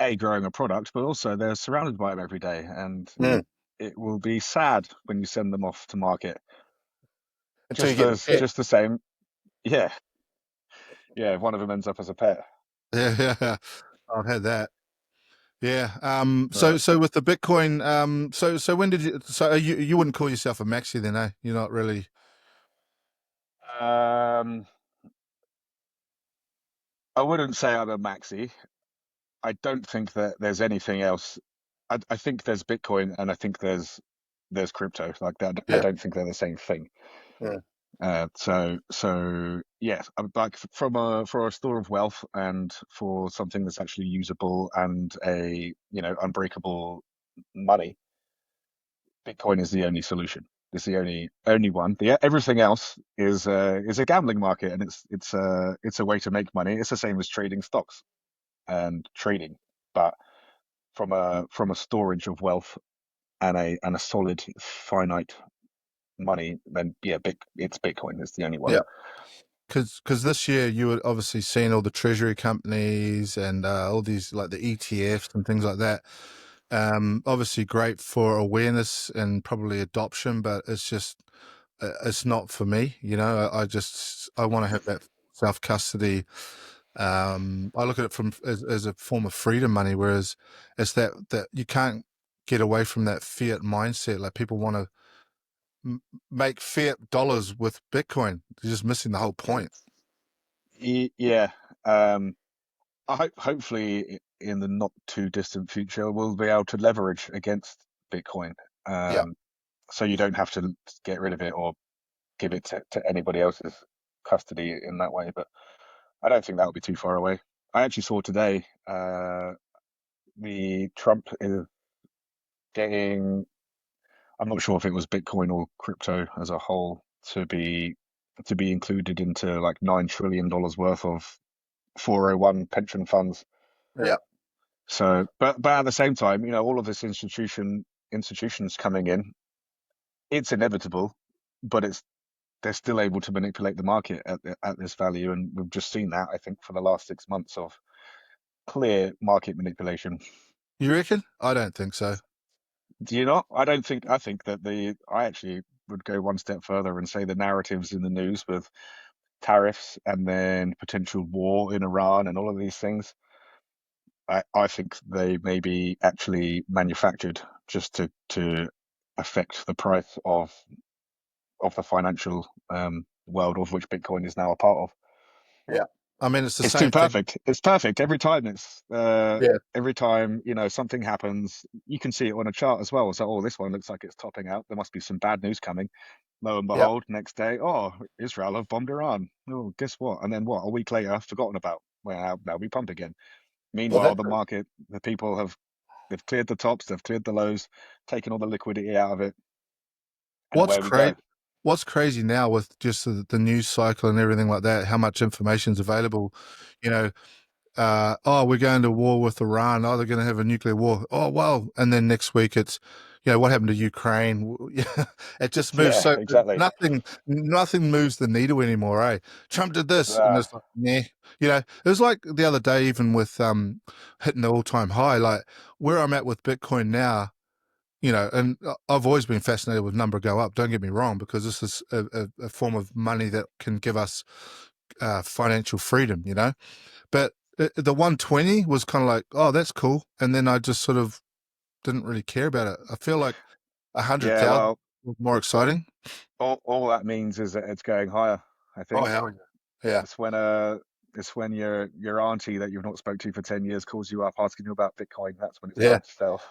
S1: a growing a product, but also they're surrounded by them every day, and
S2: Mm.
S1: it will be sad when you send them off to market.
S2: Until you get the pet.
S1: Just the same. Yeah, yeah. If one of them ends up as a pet,
S2: Yeah, yeah, I've had that. Yeah.
S1: but
S2: So with the Bitcoin, so when did you? So you wouldn't call yourself a maxi then, eh? You're not really.
S1: um, I wouldn't say I'm a maxi. I don't think that there's anything else. I think there's Bitcoin, and I think there's crypto like that. I
S2: Yeah.
S1: don't think they're the same thing.
S2: Yeah.
S1: So yes, like from a for a store of wealth and for something that's actually usable and a unbreakable money, Bitcoin is the only solution. It's the only one. Everything else is a gambling market, and it's a way to make money. It's the same as trading stocks and trading, but from a storage of wealth and a solid finite money, then yeah, it's Bitcoin. It's the only one.
S2: Yeah. Because this year you were obviously seeing all the treasury companies and all these like the ETFs and things like that. Obviously great for awareness and probably adoption, but it's just it's not for me. You know, I want to have that self custody. I look at it from as a form of freedom money, whereas it's that you can't get away from that fiat mindset. Like people want to make fiat dollars with Bitcoin. They're just missing the whole point.
S1: Yeah. Hopefully in the not too distant future, we'll be able to leverage against Bitcoin.
S2: Yeah.
S1: Um, so you don't have to get rid of it or give it to anybody else's custody in that way. But I don't think that will be too far away. I actually saw today the Trump is getting, I'm not sure if it was Bitcoin or crypto as a whole to be included into like $9 trillion worth of 401 pension funds.
S2: Yeah.
S1: So, but at the same time, all of this institutions coming in. it's inevitable, but it's they're still able to manipulate the market at this value, and we've just seen that, I think, for the last 6 months of clear market manipulation.
S2: You reckon? I don't think so.
S1: Do you not? I don't think. I think that I actually would go one step further and say the narratives in the news with tariffs and then potential war in Iran and all of these things. I think they may be actually manufactured just to affect the price of the financial world of which Bitcoin is now a part of.
S2: Yeah. I mean, it's the
S1: It's too
S2: same thing.
S1: perfect. It's perfect every time.
S2: Yeah.
S1: Every time something happens, you can see it on a chart as well. So, oh, this one looks like it's topping out. There must be some bad news coming. Lo and
S2: Yep.
S1: behold, next day, oh, Israel have bombed Iran. Oh, guess what? And then what? A week later, forgotten about. Well, now we pump again.
S2: Well,
S1: Meanwhile,
S2: that
S1: the market, the people have they've cleared the tops, they've cleared the lows, taken all the liquidity out of it, and
S2: what's
S1: away we
S2: crazy.
S1: go.
S2: What's crazy now with just the news cycle and everything like that, how much information is available, you know, oh, we're going to war with Iran. Oh, they're going to have a nuclear war. Oh, well. And then next week it's, what happened to Ukraine? It just moves.
S1: Yeah,
S2: So
S1: exactly.
S2: nothing moves the needle anymore, eh? Trump did this. And
S1: Uh,
S2: it's like, nah. It was like the other day, even with hitting the all time high, like where I'm at with Bitcoin now, and I've always been fascinated with number go up. Don't get me wrong, because this is a form of money that can give us financial freedom, but the 120 was kind of like, oh, that's cool. And then I just sort of didn't really care about it. I feel like a hundred
S1: yeah,
S2: thousand
S1: well,
S2: was more exciting.
S1: all that means is that it's going higher, I
S2: Oh,
S1: think.
S2: hell yeah. Yeah.
S1: It's when your auntie that you've not spoke to for 10 years calls you up asking you about Bitcoin. That's when it's
S2: Yeah.
S1: time to sell.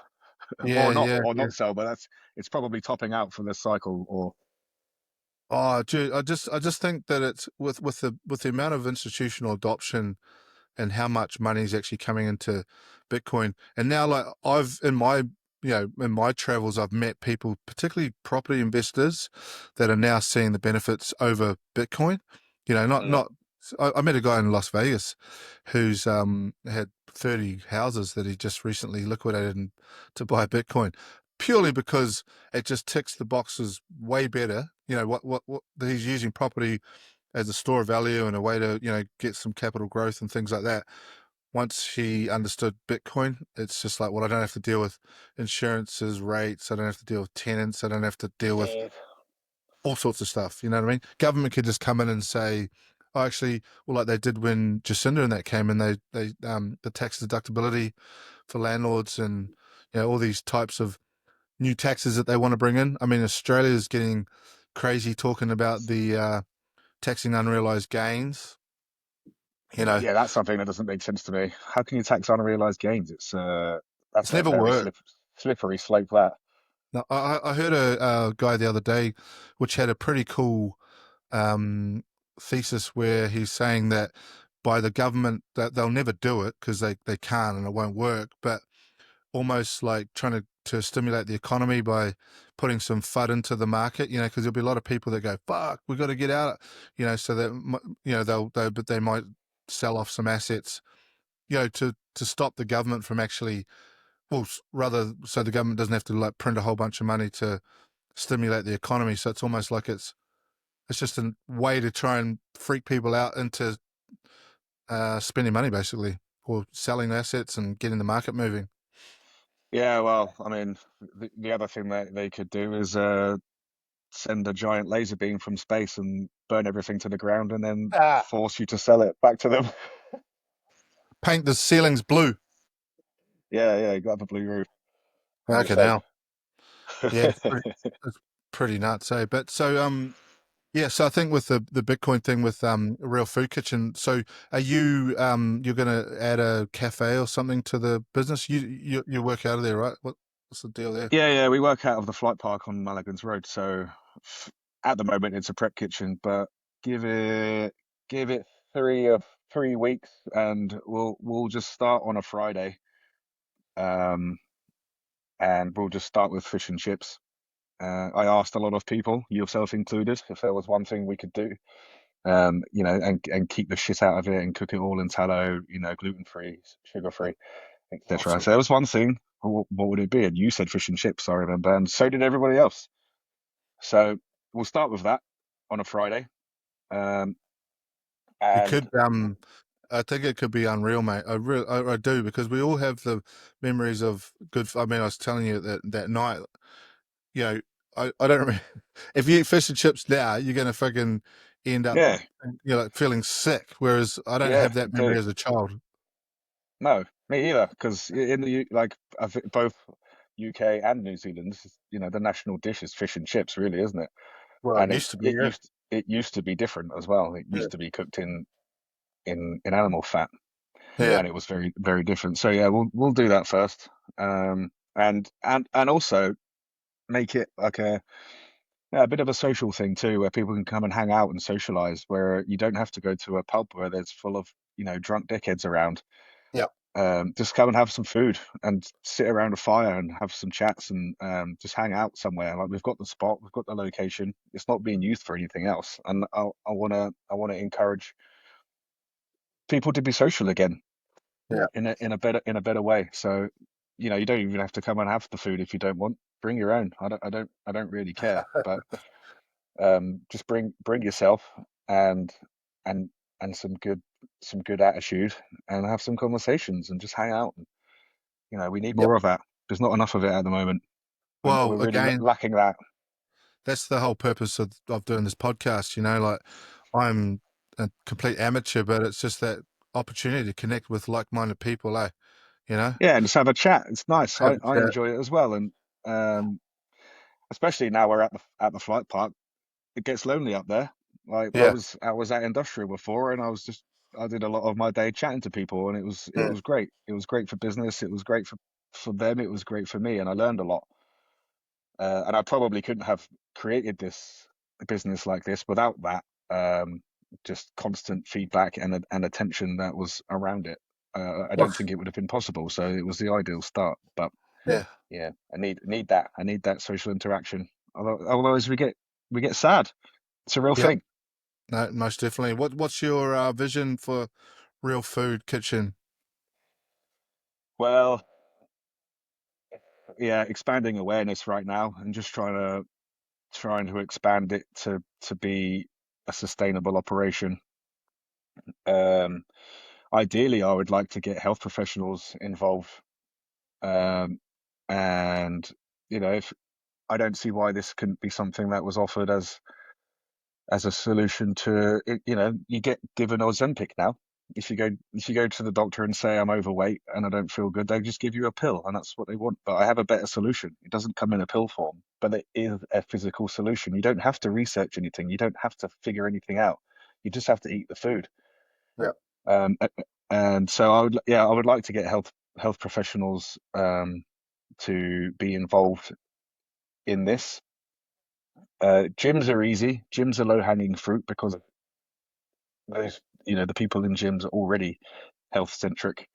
S2: Yeah. Yeah.
S1: Or
S2: Yeah.
S1: not sell, but that's it's probably topping out for this cycle. Or
S2: Oh, dude, I just think that it's with the amount of institutional adoption and how much money is actually coming into Bitcoin. And now, like I've in my travels, I've met people, particularly property investors, that are now seeing the benefits over Bitcoin. Not
S1: mm,
S2: not. I met a guy in Las Vegas who's had 30 houses that he just recently liquidated to buy Bitcoin, purely because it just ticks the boxes way better. What he's using property as a store of value and a way to get some capital growth and things like that. Once he understood Bitcoin, it's just like, well, I don't have to deal with insurances, rates. I don't have to deal with tenants. I don't have to deal with
S1: Steve.
S2: all sorts of stuff. You know what I mean? Government could just come in and say, oh, actually, well, like they did when Jacinda and that came in, they the tax deductibility for landlords and all these types of new taxes that they want to bring in. I mean, Australia is getting crazy talking about the taxing unrealized gains. You know,
S1: Yeah, that's something that doesn't make sense to me. How can you tax unrealized gains? That's
S2: it's
S1: a
S2: never
S1: very
S2: worked.
S1: slippery slope. That
S2: Now, I heard a guy the other day, which had a pretty cool um, thesis where he's saying that by the government that they'll never do it because they can't and it won't work, but almost like trying to stimulate the economy by putting some FUD into the market, because there'll be a lot of people that go, fuck, we got to get out, so that, but they might sell off some assets, to stop the government from actually, well, rather so the government doesn't have to like print a whole bunch of money to stimulate the economy. So it's almost like it's just a way to try and freak people out into spending money basically, or selling assets and getting the market moving.
S1: yeah, well, I mean, the other thing that they could do is send a giant laser beam from space and burn everything to the ground, and then
S2: Ah.
S1: force you to sell it back to them.
S2: Paint the ceilings blue.
S1: Yeah, yeah, you got to have a blue roof. I'm just
S2: Okay,
S1: saying.
S2: now. Yeah, it's pretty nuts, eh? But so yeah, so I think with the Bitcoin thing with Real Food Kitchen, so are you're gonna add a cafe or something to the business? You work out of there, right? What's the deal there?
S1: Yeah, yeah, we work out of the flight park on Mulligan's Road. So f- at the moment it's a prep kitchen, but give it give it 3 weeks, and we'll just start on a Friday. Um, and we'll just start with fish and chips. I asked a lot of people, yourself included, if there was one thing we could do, and keep the shit out of it and cook it all in tallow, gluten free, sugar free, etc.
S2: Awesome.
S1: So there was one thing. What would it be? And you said fish and chips, I remember, and so did everybody else. So we'll start with that on a Friday. Um,
S2: It
S1: and
S2: could, I think it could be unreal, mate. I do, because we all have the memories of good. I mean, I was telling you that night, you know, I don't. If you eat fish and chips now, you're gonna fucking end up,
S1: yeah,
S2: like feeling sick. Whereas I don't
S1: yeah,
S2: have that
S1: me too.
S2: memory as a child.
S1: No, me either. Because in the like I think both UK and New Zealand, the national dish is fish and chips, really, isn't it?
S2: Well, it
S1: And
S2: used to be, yeah.
S1: it used to be different as well. It
S2: Yeah.
S1: used to be cooked in animal fat,
S2: Yeah.
S1: and it was very very different. So yeah, we'll do that first, and also make it like a bit of a social thing too, where people can come and hang out and socialize, where you don't have to go to a pub where there's full of drunk dickheads around.
S2: Yeah.
S1: Just come and have some food and sit around a fire and have some chats and just hang out somewhere. Like we've got the spot, we've got the location. It's not being used for anything else, and I wanna encourage people to be social again
S2: Yeah.
S1: in a better way. So, you don't even have to come and have the food if you don't want. Bring your own. I don't really care. But just bring yourself and and and some good attitude and have some conversations and just hang out. We need
S2: Yep.
S1: more of that. There's not enough of it at the moment. We're
S2: Well,
S1: really
S2: again,
S1: lacking that.
S2: that's the whole purpose of doing this podcast. Like, I'm a complete amateur, but it's just that opportunity to connect with like-minded people, eh? You know,
S1: Yeah, and just have a chat. It's nice.
S2: have
S1: I,
S2: a
S1: I
S2: chat.
S1: enjoy it as well, and um, especially now we're at the flight park. It gets lonely up there. Like I
S2: Yeah.
S1: was I was at industrial before, and I did a lot of my day chatting to people, and it
S2: Yeah.
S1: was great. It was great for business. It was great for them. It was great for me, and I learned a lot. And I probably couldn't have created this business like this without that just constant feedback and attention that was around it. I
S2: Well,
S1: don't think it would have been possible. So it was the ideal start. But
S2: yeah.
S1: yeah, I need that. I need that social interaction. Otherwise, we get sad. It's a real
S2: Yep.
S1: thing.
S2: No, most definitely. What's your vision for Real Food Kitchen?
S1: Well, yeah, expanding awareness right now and just trying to expand it to be a sustainable operation. Um, Ideally, I would like to get health professionals involved, um, and if I don't see why this couldn't be something that was offered as a solution to it. You get given Ozempic now. If you go to the doctor and say I'm overweight and I don't feel good, they just give you a pill, and that's what they want. But I have a better solution. It doesn't come in a pill form, but it is a physical solution. You don't have to research anything. You don't have to figure anything out. You just have to eat the food.
S2: Yeah.
S1: And so I would like to get health professionals to be involved in this. Gyms are easy. Gyms are low hanging fruit because the people in gyms are already health centric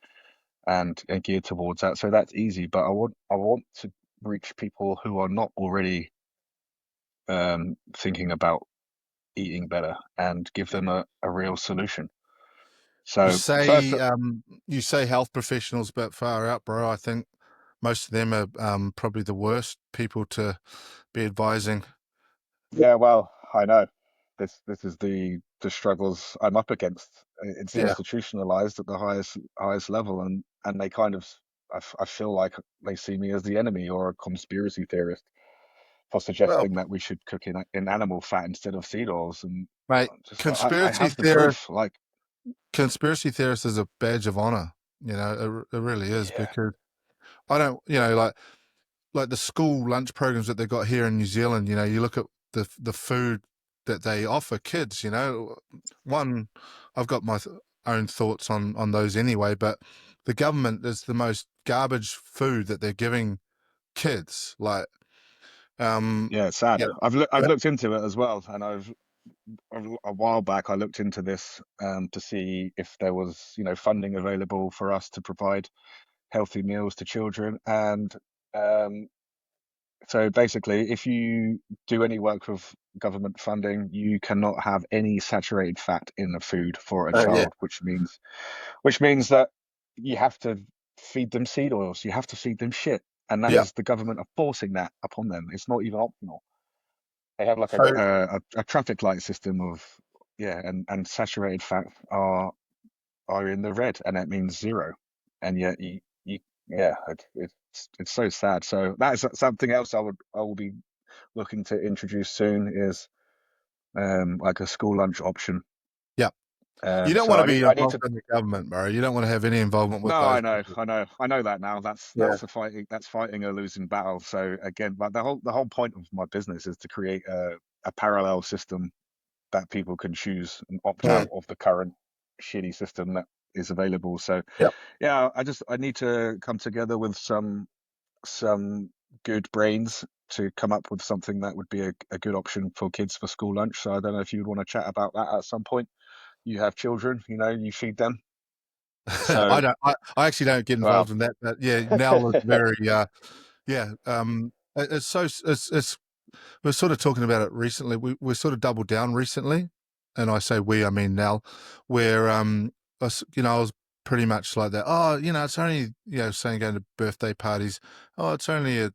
S1: and geared towards that. So that's easy. But I want to reach people who are not already thinking about eating better and give them a real solution.
S2: You
S1: So first,
S2: say you say health professionals, but far out, bro. I think most of them are probably the worst people to be advising.
S1: yeah, well, I know this is the struggles I'm up against. It's
S2: Yeah.
S1: institutionalized at the highest level, and they kind of I feel like they see me as the enemy or a conspiracy theorist for
S2: Well,
S1: suggesting that we should cook in animal fat instead of seed oils, and
S2: mate,
S1: just like I
S2: conspiracy
S1: have the
S2: theorist
S1: proof. Like,
S2: conspiracy theorist is a badge of honor. It really is,
S1: yeah,
S2: because I don't, like the school lunch programs that they got here in New Zealand. You look at the food that they offer kids. One, I've got my own thoughts on those anyway, but the government is the most garbage food that they're giving kids. Like,
S1: yeah, it's sad.
S2: yeah,
S1: I've looked into it as well, and a while back I looked into this to see if there was funding available for us to provide healthy meals to children. And um, so basically, if you do any work with government funding, you cannot have any saturated fat in the food for a
S2: yeah,
S1: child, which means that you have to feed them seed oils, you have to feed them shit, and that
S2: yeah.
S1: is the government are forcing that upon them. It's not even optional. They have like
S2: So
S1: a traffic light system of yeah, and saturated fat are in the red, and that means zero. And yet you yeah, it's so sad. So that is something else I will be looking to introduce soon is like a school lunch option.
S2: yeah, you don't
S1: So
S2: want to be
S1: I need
S2: involved
S1: to.
S2: in the government, bro. You don't want to have any involvement with
S1: No,
S2: those
S1: I know,
S2: people.
S1: I know that now.
S2: Yeah,
S1: That's fighting a losing battle. So again, but the whole point of my business is to create a parallel system that people can choose and opt
S2: mm,
S1: out of the current shitty system that is available. So
S2: yeah.
S1: yeah, I need to come together with some good brains to come up with something that would be a good option for kids for school lunch. So I don't know if you'd want to chat about that at some point. You have children, you know, you feed them.
S2: I
S1: So
S2: don't. I actually don't get
S1: well,
S2: involved in that. But yeah, Nell is very. Yeah. It's so. It's. We're sort of talking about it recently. We sort of doubled down recently, and I say we, I mean Nell, where I was pretty much like that. Oh, it's only saying going to birthday parties. Oh, it's only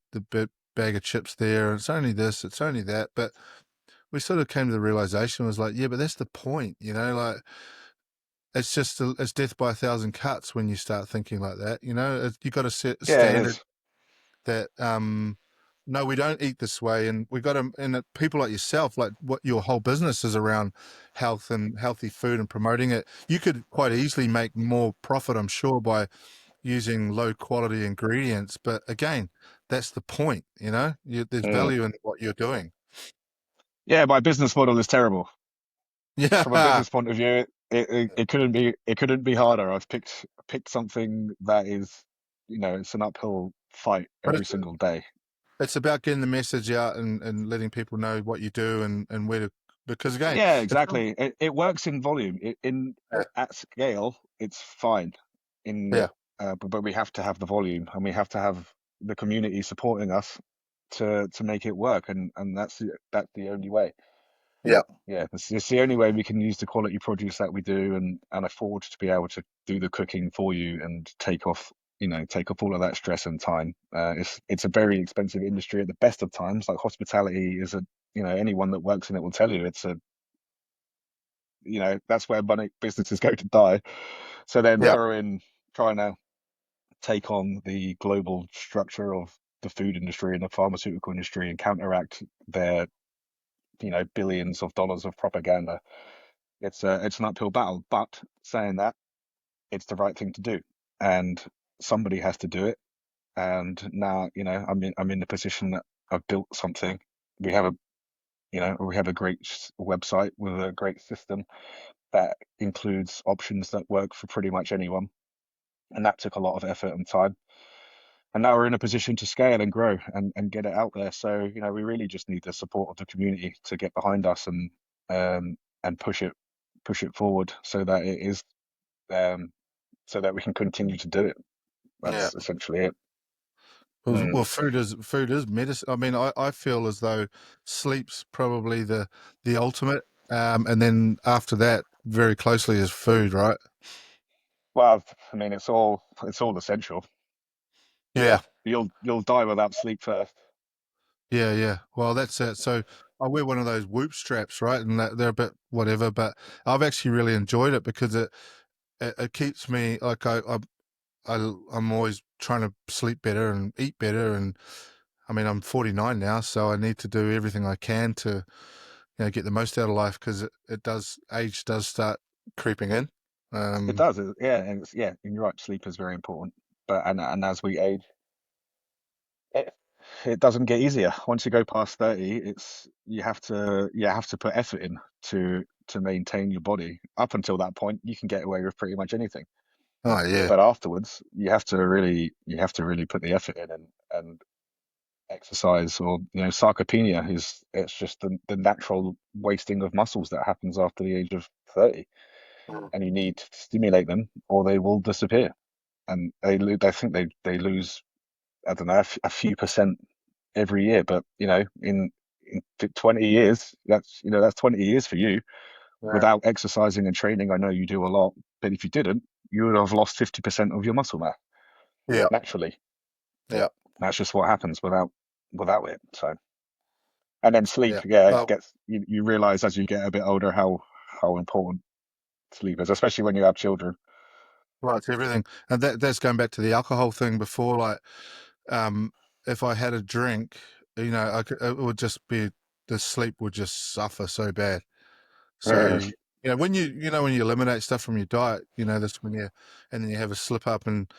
S2: bag of chips there. It's only this. It's only that. But we sort of came to the realization was like, yeah, but that's the point. Like it's just it's death by a thousand cuts when you start thinking like that. You got to set a
S1: yeah, it
S2: standard
S1: is.
S2: that no, we don't eat this way, and we got to, people like yourself, like what your whole business is around health and healthy food and promoting it. You could quite easily make more profit, I'm sure, by using low quality ingredients, but again, that's the point. There's
S1: Mm.
S2: value in what you're doing.
S1: Yeah, my business model is terrible. From a
S2: Yeah.
S1: business point of view, it couldn't be harder. I've picked something that is, you know, it's an uphill fight
S2: But
S1: every single day.
S2: it's about getting the message out and letting people know what you do and where to, because again,
S1: Yeah,
S2: it's
S1: exactly. It works in volume.
S2: yeah,
S1: At scale, it's fine. In
S2: yeah,
S1: but we have to have the volume, and we have to have the community supporting us to make it work, and that's the only way.
S2: yeah,
S1: Yeah, it's the only way we can use the quality produce that we do and afford to be able to do the cooking for you and take off all of that stress and time. It's a very expensive industry at the best of times. Like hospitality is anyone that works in it will tell you that's where money businesses go to die. So then
S2: yeah,
S1: throw in trying to take on the global structure of the food industry and the pharmaceutical industry and counteract their billions of dollars of propaganda. It's an uphill battle, but saying that, it's the right thing to do, and somebody has to do it. And now, I'm in the position that I've built something. We have a great website with a great system that includes options that work for pretty much anyone, and that took a lot of effort and time. And now we're in a position to scale and grow and get it out there. So, we really just need the support of the community to get behind us and push it forward so that it is um, so that we can continue to do it.
S2: yeah.
S1: That's essentially it.
S2: Well,
S1: Mm.
S2: food is medicine. I mean, I feel as though sleep's probably the ultimate, and then after that, very closely is food, right?
S1: Well, I mean, it's all essential.
S2: Yeah,
S1: You'll die without sleep first.
S2: yeah, yeah. Well, that's it. So I wear one of those Whoop straps, right? And they're a bit whatever, but I've actually really enjoyed it because it keeps me like I'm always trying to sleep better and eat better, and I mean I'm 49 now, so I need to do everything I can to get the most out of life because it does age does start creeping in.
S1: It
S2: Um,
S1: does, yeah, and you're right. Sleep is very important, but and as we age, it, it doesn't get easier. Once you go past 30, it's you have to put effort in to maintain your body. Up until that point, you can get away with pretty much anything,
S2: oh yeah,
S1: but afterwards, you have to really put the effort in and exercise. Or sarcopenia is it's just the natural wasting of muscles that happens after the age of 30,
S2: mm,
S1: and you need to stimulate them or they will disappear. And I think they lose, I don't know, a few percent every year, but in 20 years, that's 20 years for you
S2: yeah,
S1: without exercising and training. I know you do a lot, but if you didn't, you would have lost 50% of your muscle mass
S2: yeah,
S1: naturally.
S2: yeah.
S1: That's just what happens without it. So And then sleep,
S2: Yeah.
S1: yeah, it
S2: Oh,
S1: gets you realize as you get a bit older how important sleep is, especially when you have children.
S2: right. It's everything. And that's going back to the alcohol thing before. Like, um, if I had a drink, it would just be the sleep would just suffer so bad. So,
S1: Ugh.
S2: when you eliminate stuff from your diet, this when you, and then you have a slip up and,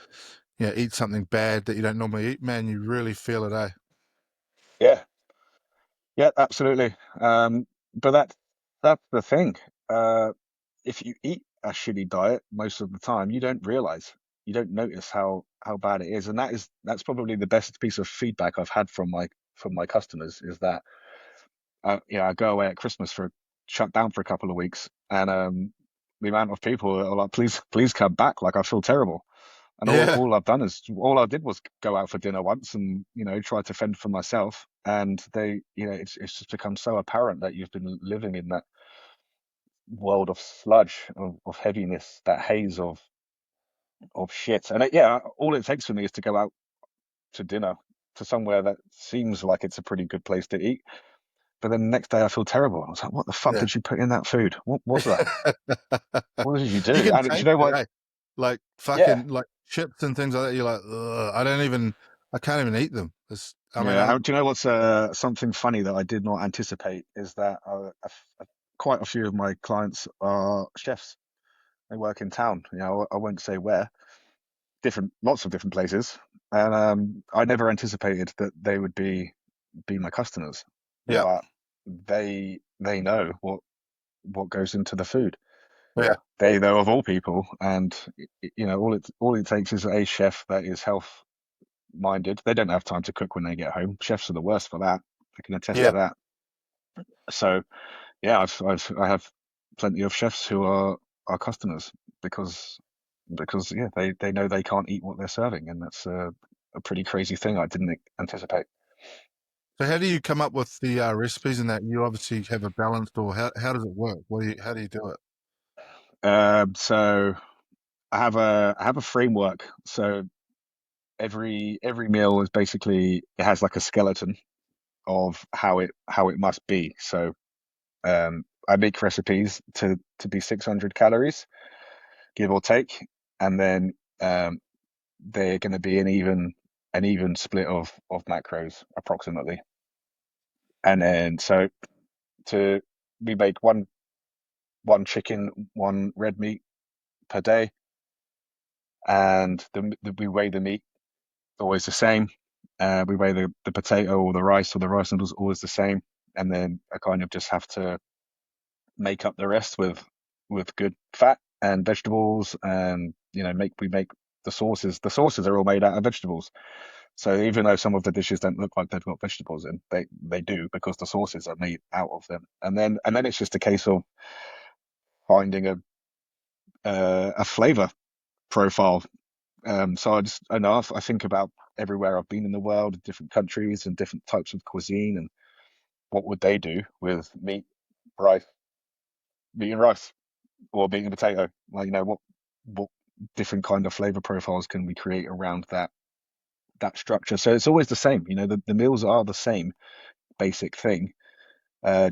S2: eat something bad that you don't normally eat, man, you really feel it, eh?
S1: Yeah, yeah, absolutely. But that's the thing. Uh, if you eat a shitty diet most of the time, you don't realize, you don't notice how bad it is, and that's probably the best piece of feedback I've had from my customers is that I go away at Christmas for shut down for a couple of weeks, and the amount of people that are like, please come back, like I feel terrible. And
S2: Yeah,
S1: all I did was go out for dinner once and, try to fend for myself. And it's just become so apparent that you've been living in that world of sludge, of heaviness, that haze of shit. And all it takes for me is to go out to dinner to somewhere that seems like it's a pretty good place to eat. But then the next day I feel terrible. I was like, what the fuck
S2: yeah.
S1: did you put in that food? What was that? What did you
S2: You
S1: do?
S2: can
S1: And do you
S2: taste
S1: know
S2: it,
S1: what?
S2: eh? Like
S1: Yeah.
S2: fucking like chips and things like that. You're like, ugh, I can't even eat them. I mean,
S1: Yeah, do you know what's something funny that I did not anticipate is that quite a few of my clients are chefs. They work in town. I won't say where, lots of different places, and I never anticipated that they would be my customers.
S2: yeah,
S1: But they know what goes into the food.
S2: yeah,
S1: They know of all people, and all it takes is a chef that is health minded. They don't have time to cook when they get home. Chefs are the worst for that. I can attest
S2: yeah.
S1: to that. So yeah, I have plenty of chefs who are our customers because yeah, they know they can't eat what they're serving, and that's a pretty crazy thing I didn't anticipate.
S2: So how do you come up with the recipes and that? You obviously have a balanced, or how does it work? How do you do it?
S1: So I have a framework. So every meal is basically it has like a skeleton of how it must be. So I make recipes to be 600 calories, give or take, and then they're going to be an even split of macros approximately. And then so to we make one chicken, one red meat per day, and we weigh the meat always the same. We weigh the potato or the rice noodles always the same, and then I kind of just have to make up the rest with good fat and vegetables, and we make the sauces. The sauces are all made out of vegetables. So even though some of the dishes don't look like they've got vegetables in, they do because the sauces are made out of them. And then it's just a case of finding a flavor profile. So I think about everywhere I've been in the world, different countries and different types of cuisine, and what would they do with rice, meat and rice, or meat and potato? Like what different kind of flavor profiles can we create around that structure? So it's always the same. The meals are the same basic thing,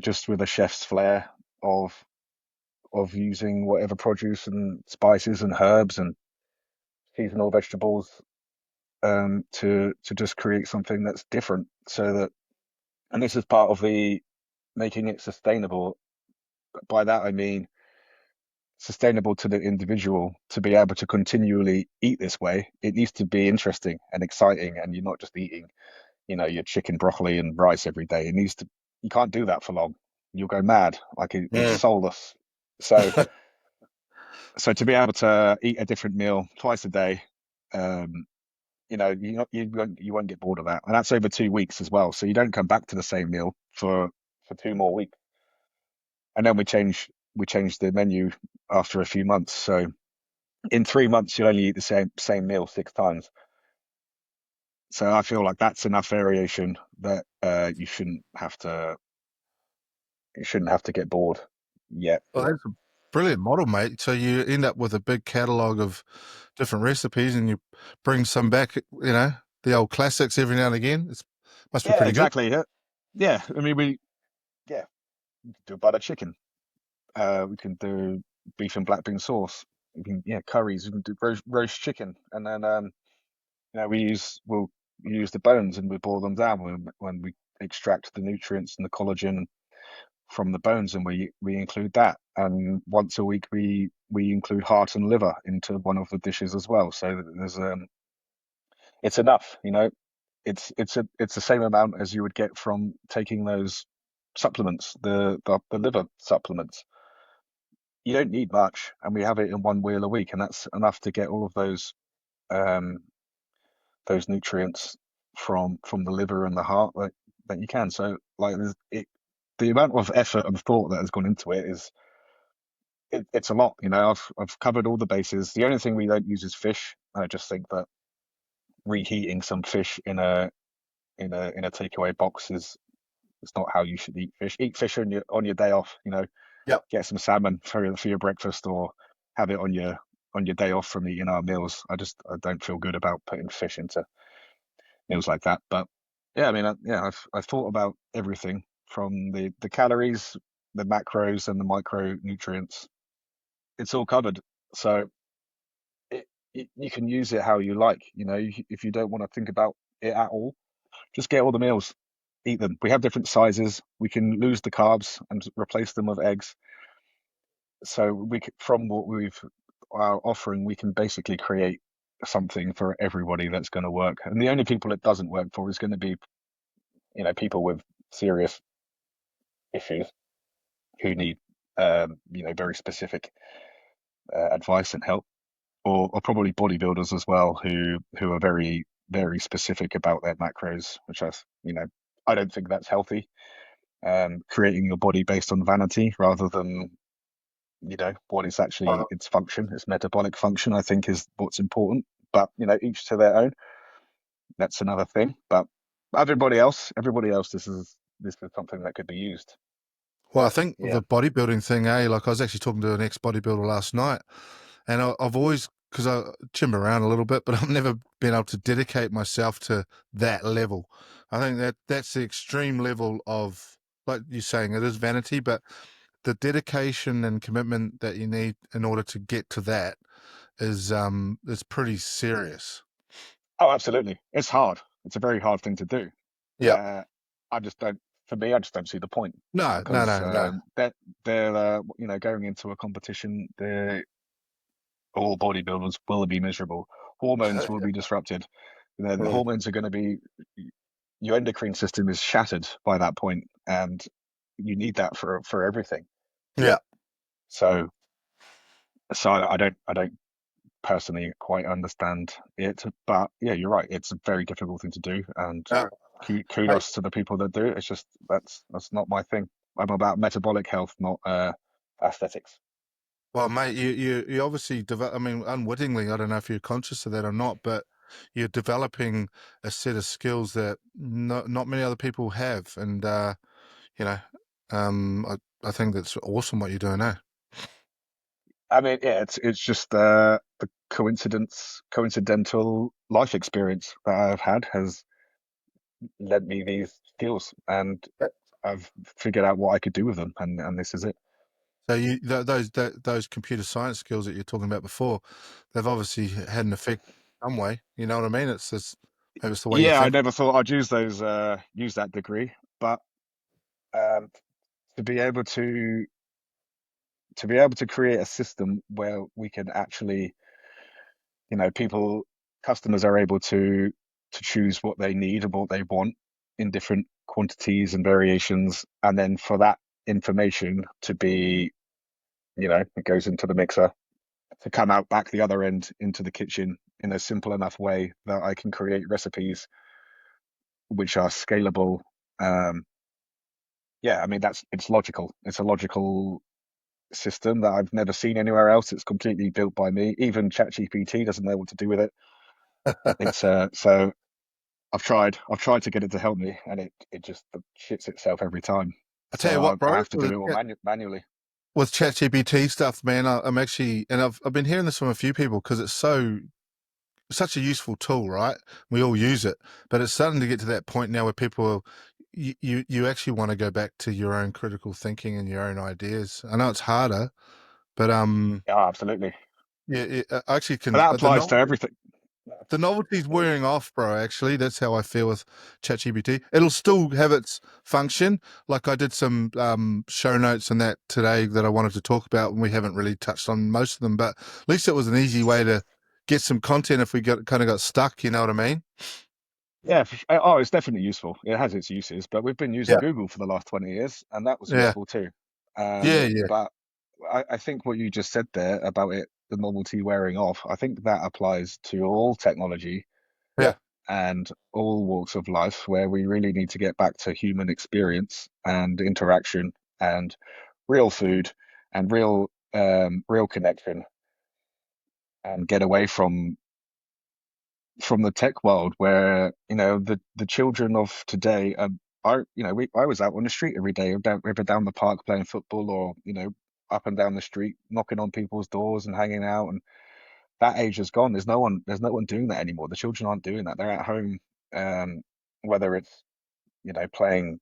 S1: just with a chef's flair of of using whatever produce and spices and herbs and seasonal vegetables to just create something that's different. So that, and this is part of the making it sustainable. By that I mean sustainable to the individual to be able to continually eat this way. It needs to be interesting and exciting, and you're not just eating, your chicken, broccoli, and rice every day. It needs to. You can't do that for long. You'll go mad. Like it's
S2: Mm.
S1: soulless. So so to be able to eat a different meal twice a day, um, you won't get bored of that, and that's over 2 weeks as well. So you don't come back to the same meal for 2 more weeks, and then we change the menu after a few months. So in 3 months, you'll only eat the same meal 6 times. So I feel like that's enough variation that you shouldn't have to get bored yet.
S2: Well, that's a brilliant model, mate. So you end up with a big catalog of different recipes, and you bring some back. The old classics every now and again. Must be
S1: Yeah,
S2: pretty good.
S1: exactly. yeah, I mean, yeah, we can do butter chicken. We can do beef and black bean sauce. We can, yeah, curries. We can do roast chicken, and then we'll use the bones and we boil them down when we extract the nutrients and the collagen from the bones, and we include that. And once a week we include heart and liver into one of the dishes as well. So that there's it's enough, it's the same amount as you would get from taking those supplements, the liver supplements. You don't need much, and we have it in one wheel a week, and that's enough to get all of um, those nutrients from the liver and the heart that you can. So like the amount of effort and thought that has gone into it is it's a lot. I've covered all the bases. The only thing we don't use is fish. I just think that reheating some fish in a takeaway box is not how you should eat fish. Eat fish on your day off.
S2: Yep.
S1: Get some salmon for your breakfast, or have it on your day off from eating our meals. I don't feel good about putting fish into meals like that. But yeah, I mean, yeah, I've thought about everything from the calories, the macros, and the micronutrients. It's all covered. So you can use it how you like. If you don't want to think about it at all, just get all the meals, eat them. We have different sizes. We can lose the carbs and replace them with eggs. So from what we've are offering, we can basically create something for everybody that's going to work. And the only people it doesn't work for is going to be, people with serious issues who need, very specific advice and help, or probably bodybuilders as well, who are very, very specific about their macros, which I don't think that's healthy. Creating your body based on vanity rather than what is actually its function, its metabolic function, I think is what's important. But each to their own. That's another thing. But everybody else, this is something that could be used.
S2: Well, I
S1: But
S2: think
S1: yeah.
S2: the bodybuilding thing, like I was actually talking to an ex-bodybuilder last night, and I've always, because I chim around a little bit, but I've never been able to dedicate myself to that level. I think that's the extreme level of, like you're saying, it is vanity, but the dedication and commitment that you need in order to get to that is pretty serious.
S1: Oh, absolutely. It's hard. It's a very hard thing to do.
S2: Yep.
S1: Uh, I just don't. For me, I just don't see the point
S2: No, no,
S1: because
S2: no, no.
S1: they're going into a competition. All bodybuilders will be miserable. Hormones will be disrupted. The
S2: Mm.
S1: hormones are going to be. Your endocrine system is shattered by that point, and you need that for everything.
S2: Yeah.
S1: So, I don't personally quite understand it, but yeah, you're right. It's a very difficult thing to do, and
S2: Uh, Mate,
S1: kudos to the people that do it. It's just that's not my thing. I'm about metabolic health, not aesthetics.
S2: well, mate, you obviously develop. I mean, unwittingly, I don't know if you're conscious of that or not, but you're developing a set of skills that not many other people have, and you know, I think that's awesome what you're doing now.
S1: I mean, yeah, it's just the coincidental life experience that I've had has led me these skills, and I've figured out what I could do with them, and this is it.
S2: So those computer science skills that you're talking about before, they've obviously had an effect some way. You know what I mean? Maybe it's the way you
S1: Yeah, I
S2: think.
S1: never thought I'd use that degree, but um, to be able to create a system where we can actually, customers are able to choose what they need and what they want in different quantities and variations, and then for that information to be, it goes into the mixer to come out back the other end into the kitchen in a simple enough way that I can create recipes which are scalable. Um, yeah, I mean it's logical. It's a logical system that I've never seen anywhere else. It's completely built by me. Even ChatGPT doesn't know what to do with it. It's so I've tried to get it to help me, and it just shits itself every time.
S2: I tell
S1: So
S2: you what,
S1: I
S2: bro,
S1: have to do it all manually.
S2: with ChatGPT stuff, man, I'm actually, and I've been hearing this from a few people because it's such a useful tool, right? We all use it, but it's starting to get to that point now where people are, you actually want to go back to your own critical thinking and your own ideas. I know it's harder, but
S1: Yeah, absolutely.
S2: yeah, it actually
S1: But
S2: can.
S1: that applies to everything.
S2: The novelty's
S1: Sorry.
S2: wearing off, bro. Actually, that's how I feel with ChatGPT. It'll still have its function. Like I did some show notes and that today that I wanted to talk about, and we haven't really touched on most of them. But at least it was an easy way to get some content if we got stuck. You know what I mean?
S1: Yeah, oh, it's definitely useful. It has its uses, but we've been using
S2: Yeah,
S1: Google for the last 20 years, and that was
S2: yeah,
S1: useful too.
S2: yeah, yeah,
S1: But I think what you just said there about it, the novelty wearing off, I think that applies to all technology
S2: yeah.
S1: and all walks of life, where we really need to get back to human experience and interaction and real food and real connection, and get away from the tech world where the children of today are I was out on the street every day, either down the park playing football, or up and down the street knocking on people's doors and hanging out. And that age is gone. There's no one doing that anymore. The children aren't doing that. They're at home, um whether it's playing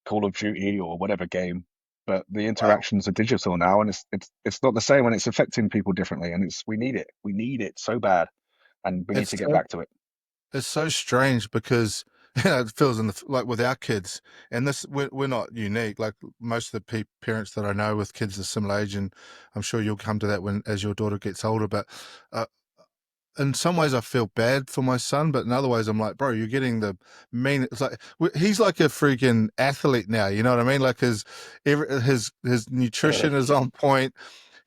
S1: Call of Duty or whatever game, but the
S2: Wow,
S1: interactions are digital now, and it's not the same, and it's affecting people differently, and we need it so bad, and we need
S2: it's
S1: to get
S2: so
S1: back to it.
S2: it's so strange because it feels in the like with our kids, and this we're not unique. Like most of the parents that I know with kids of similar age, and I'm sure you'll come to that when as your daughter gets older. But uh, in some ways I feel bad for my son, but in other ways I'm like, bro, you're getting the mean. It's like he's like a freaking athlete now. You know what I mean? Like his nutrition is on point.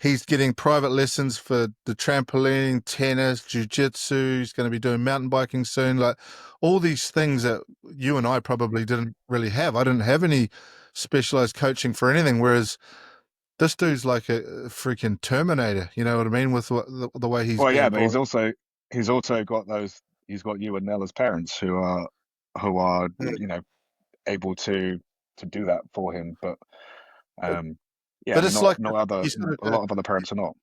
S2: He's getting private lessons for the trampoline, tennis, jujitsu. He's going to be doing mountain biking soon. Like all these things that you and I probably didn't really have. I didn't have any specialized coaching for anything. Whereas this dude's like a freaking Terminator. You know what I mean? With the way he's
S1: Well, yeah,
S2: being
S1: but
S2: brought.
S1: he's also got those. He's got you and Nell as parents who are able to do that for him. But yeah, I
S2: But
S1: mean,
S2: it's
S1: not
S2: like
S1: not other
S2: you sort
S1: a
S2: of,
S1: lot of other parents are not.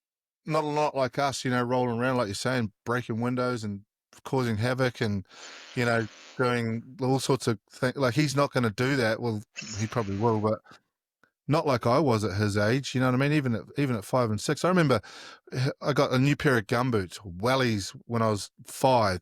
S2: not a lot like us, rolling around like you're saying, breaking windows and causing havoc, and you know, doing all sorts of things. Like he's not going to do that. Well, he probably will, but not like I was at his age. You know what I mean? Even at 5 and 6, I remember I got a new pair of gumboots, wellies, when I was 5,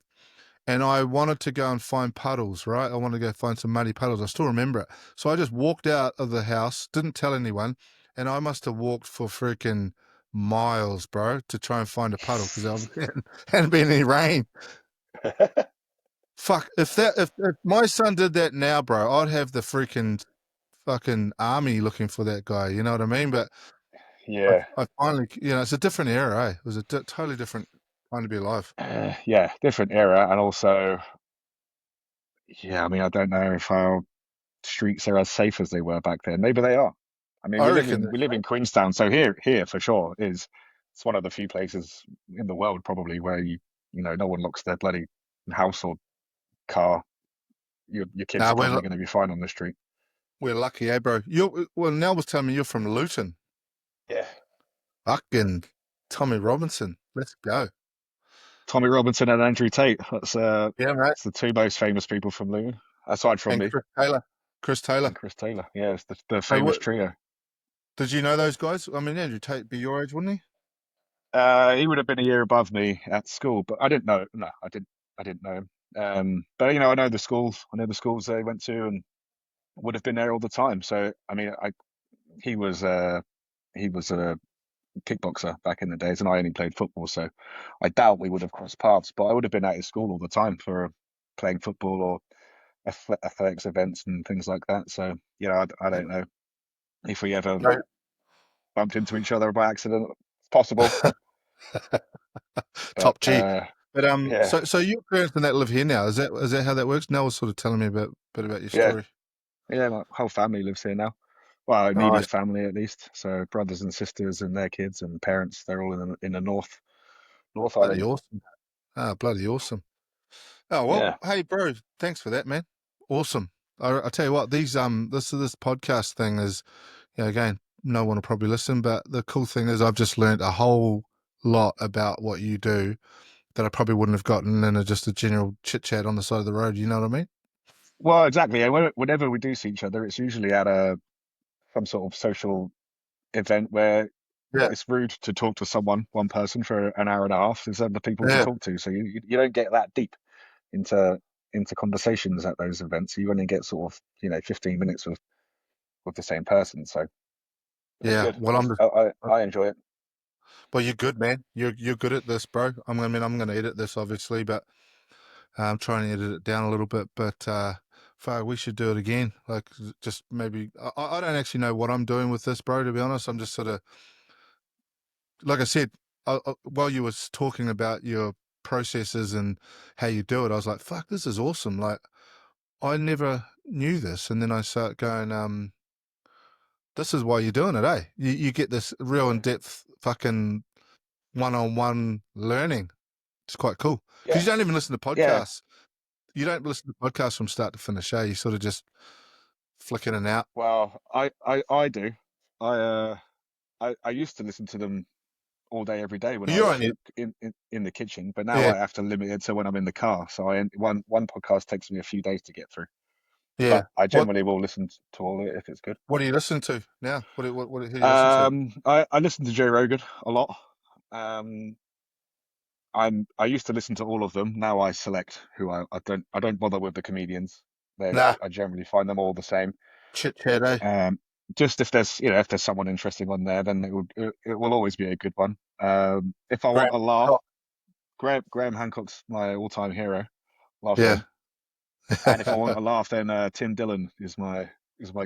S2: and I wanted to go and find puddles, right? I wanted to go find some muddy puddles. I still remember it. So I just walked out of the house, didn't tell anyone, and I must have walked for freaking miles, bro, to try and find a puddle because there hadn't been any rain. Fuck, if my son did that now, bro, I'd have the freaking fucking army looking for that guy. You know what I mean? But
S1: Yeah,
S2: I finally, it's a different era, eh? It was a totally different time to be alive.
S1: yeah, different era, and also, yeah, I mean, I don't know if our streets are as safe as they were back then. Maybe they are. I mean,
S2: I
S1: we live
S2: reckon
S1: in we live in Queenstown, so here for sure is it's one of the few places in the world probably where no one locks their bloody house or car. Your kids
S2: nah,
S1: are probably going to be fine on the street.
S2: we're lucky, eh, bro? Well, Nell was telling me you're from Luton.
S1: Yeah.
S2: Fucking Tommy Robinson. Let's go.
S1: Tommy Robinson and Andrew Tate.
S2: Yeah, mate.
S1: That's the two most famous people from Luton, aside from
S2: And
S1: me
S2: Chris Taylor. Chris Taylor.
S1: and Chris Taylor. Yeah, it's the
S2: Hey,
S1: famous trio.
S2: did you know those guys? I mean, Andrew Tate be your age, wouldn't he?
S1: He would have been a year above me at school, but I didn't know. No, I didn't know him. But I know the schools. I know the schools they went to, and would have been there all the time. So I mean, he was uh, he was a kickboxer back in the days, and I only played football. So I doubt we would have crossed paths. But I would have been at his school all the time for playing football or athletics events and things like that. So I don't know if we ever
S2: Right.
S1: bumped into each other by accident. It's possible, but
S2: Top G. But
S1: yeah,
S2: so your parents and that live here now. Is that how that works? Nell was sort of telling me a bit about your
S1: yeah,
S2: story.
S1: yeah. My whole family lives here now. Well,
S2: Nice.
S1: immediate family at least. So brothers and sisters and their kids and parents, they're all in the North
S2: Bloody
S1: Island.
S2: awesome. Ah, bloody awesome. Oh well,
S1: Yeah.
S2: hey bro, thanks for that, man. Awesome. I tell you what, this podcast thing is, again, no one will probably listen, but the cool thing is I've just learned a whole lot about what you do that I probably wouldn't have gotten in just a general chit chat on the side of the road. You know what I mean?
S1: Well, exactly. And whenever we do see each other, it's usually at a some sort of social event where
S2: Yeah,
S1: it's rude to talk to one person for an hour and a half. There's other people to
S2: yeah,
S1: talk to, so you don't get that deep into conversations at those events. You only get sort of 15 minutes with the same person. So it's
S2: yeah.
S1: good.
S2: Well, I'm just.
S1: I enjoy it.
S2: Well, you're good, man. You're good at this, bro. I mean, I'm going to edit this, obviously, but I'm trying to edit it down a little bit. But fuck, we should do it again. Like, just maybe. I don't actually know what I'm doing with this, bro. To be honest, I'm just sort of, like I said, while you was talking about your processes and how you do it, I was like, fuck, this is awesome. Like, I never knew this, and then I start going, this is why you're doing it, eh? You get this real in depth fucking one-on-one learning. It's quite cool because
S1: Yeah,
S2: you don't even listen to
S1: yeah.
S2: podcasts. You don't listen to podcasts from start to finish, eh? You sort of just flick in and out.
S1: Well, I do. I I used to listen to them all day, every day when I
S2: You're
S1: was
S2: only,
S1: in the kitchen, but now
S2: yeah,
S1: I have to limit it to when I'm in the car. So one podcast takes me a few days to get through,
S2: yeah.
S1: but I
S2: What
S1: generally will listen to all of it if it's good.
S2: What do you listen to now? Who do you listen to?
S1: I listen to Joe Rogan a lot. Um, I used to listen to all of them. Now I select who I don't bother with the comedians.
S2: Nah,
S1: I generally find them all the same.
S2: chit chat, eh?
S1: Just if there's if there's someone interesting on there, then it will always be a good one. If I want
S2: Graham
S1: a laugh,
S2: Hancock.
S1: Graham Hancock's my all-time hero. Love
S2: Yeah.
S1: him. And if I want a laugh, then Tim Dillon is my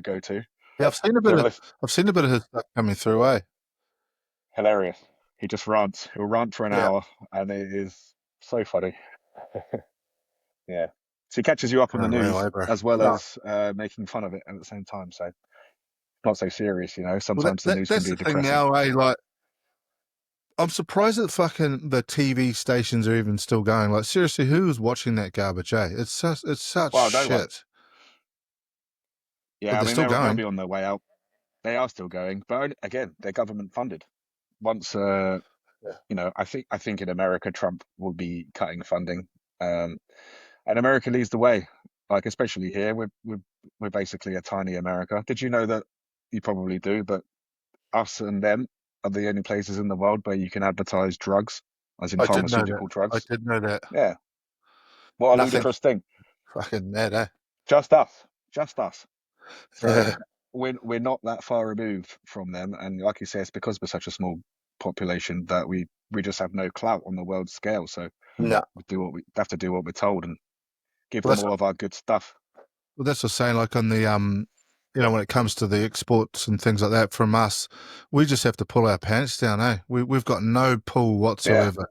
S1: go-to.
S2: Yeah, I've seen a
S1: Do
S2: bit
S1: you ever
S2: of
S1: listen?
S2: I've seen a bit of his stuff coming through, eh?
S1: Hilarious. He just rants. He'll rant for an
S2: Yeah.
S1: hour, and it is so funny. Yeah. So he catches you up on the
S2: Unreal,
S1: news
S2: eh, bro?
S1: as well
S2: No.
S1: as making fun of it at the same time. So not so serious, you know.
S2: Well,
S1: Sometimes the news can
S2: that's
S1: be
S2: the thing
S1: depressing.
S2: now, eh? Like, I'm surprised that fucking the TV stations are even still going. Like, seriously, who's watching that garbage, eh? It's such
S1: Well, no one.
S2: shit. But
S1: Yeah, I
S2: they're
S1: mean
S2: still
S1: they'll
S2: going.
S1: be on their way out. They are still going, but again, they're government funded. Once
S2: Yeah.
S1: I think in America Trump will be cutting funding, um, and America leads the way. Like especially here, we're basically a tiny America. Did you know that? You probably do, but us and them are the only places in the world where you can advertise drugs, as in
S2: I did know that.
S1: pharmaceutical
S2: I
S1: drugs.
S2: did know that.
S1: Yeah, what a
S2: Nothing
S1: ludicrous thing.
S2: fucking mad, eh?
S1: Just us, just us. So
S2: Yeah.
S1: we're not that far removed from them, and like you say, it's because we're such a small population that we just have no clout on the world scale. So
S2: No.
S1: we do what we have to do what we're told and give
S2: Well,
S1: them all of our good stuff.
S2: that's what I'm saying. Like on the when it comes to the exports and things like that from us, we just have to pull our pants down, eh? We've got no pull
S1: Yeah,
S2: whatsoever.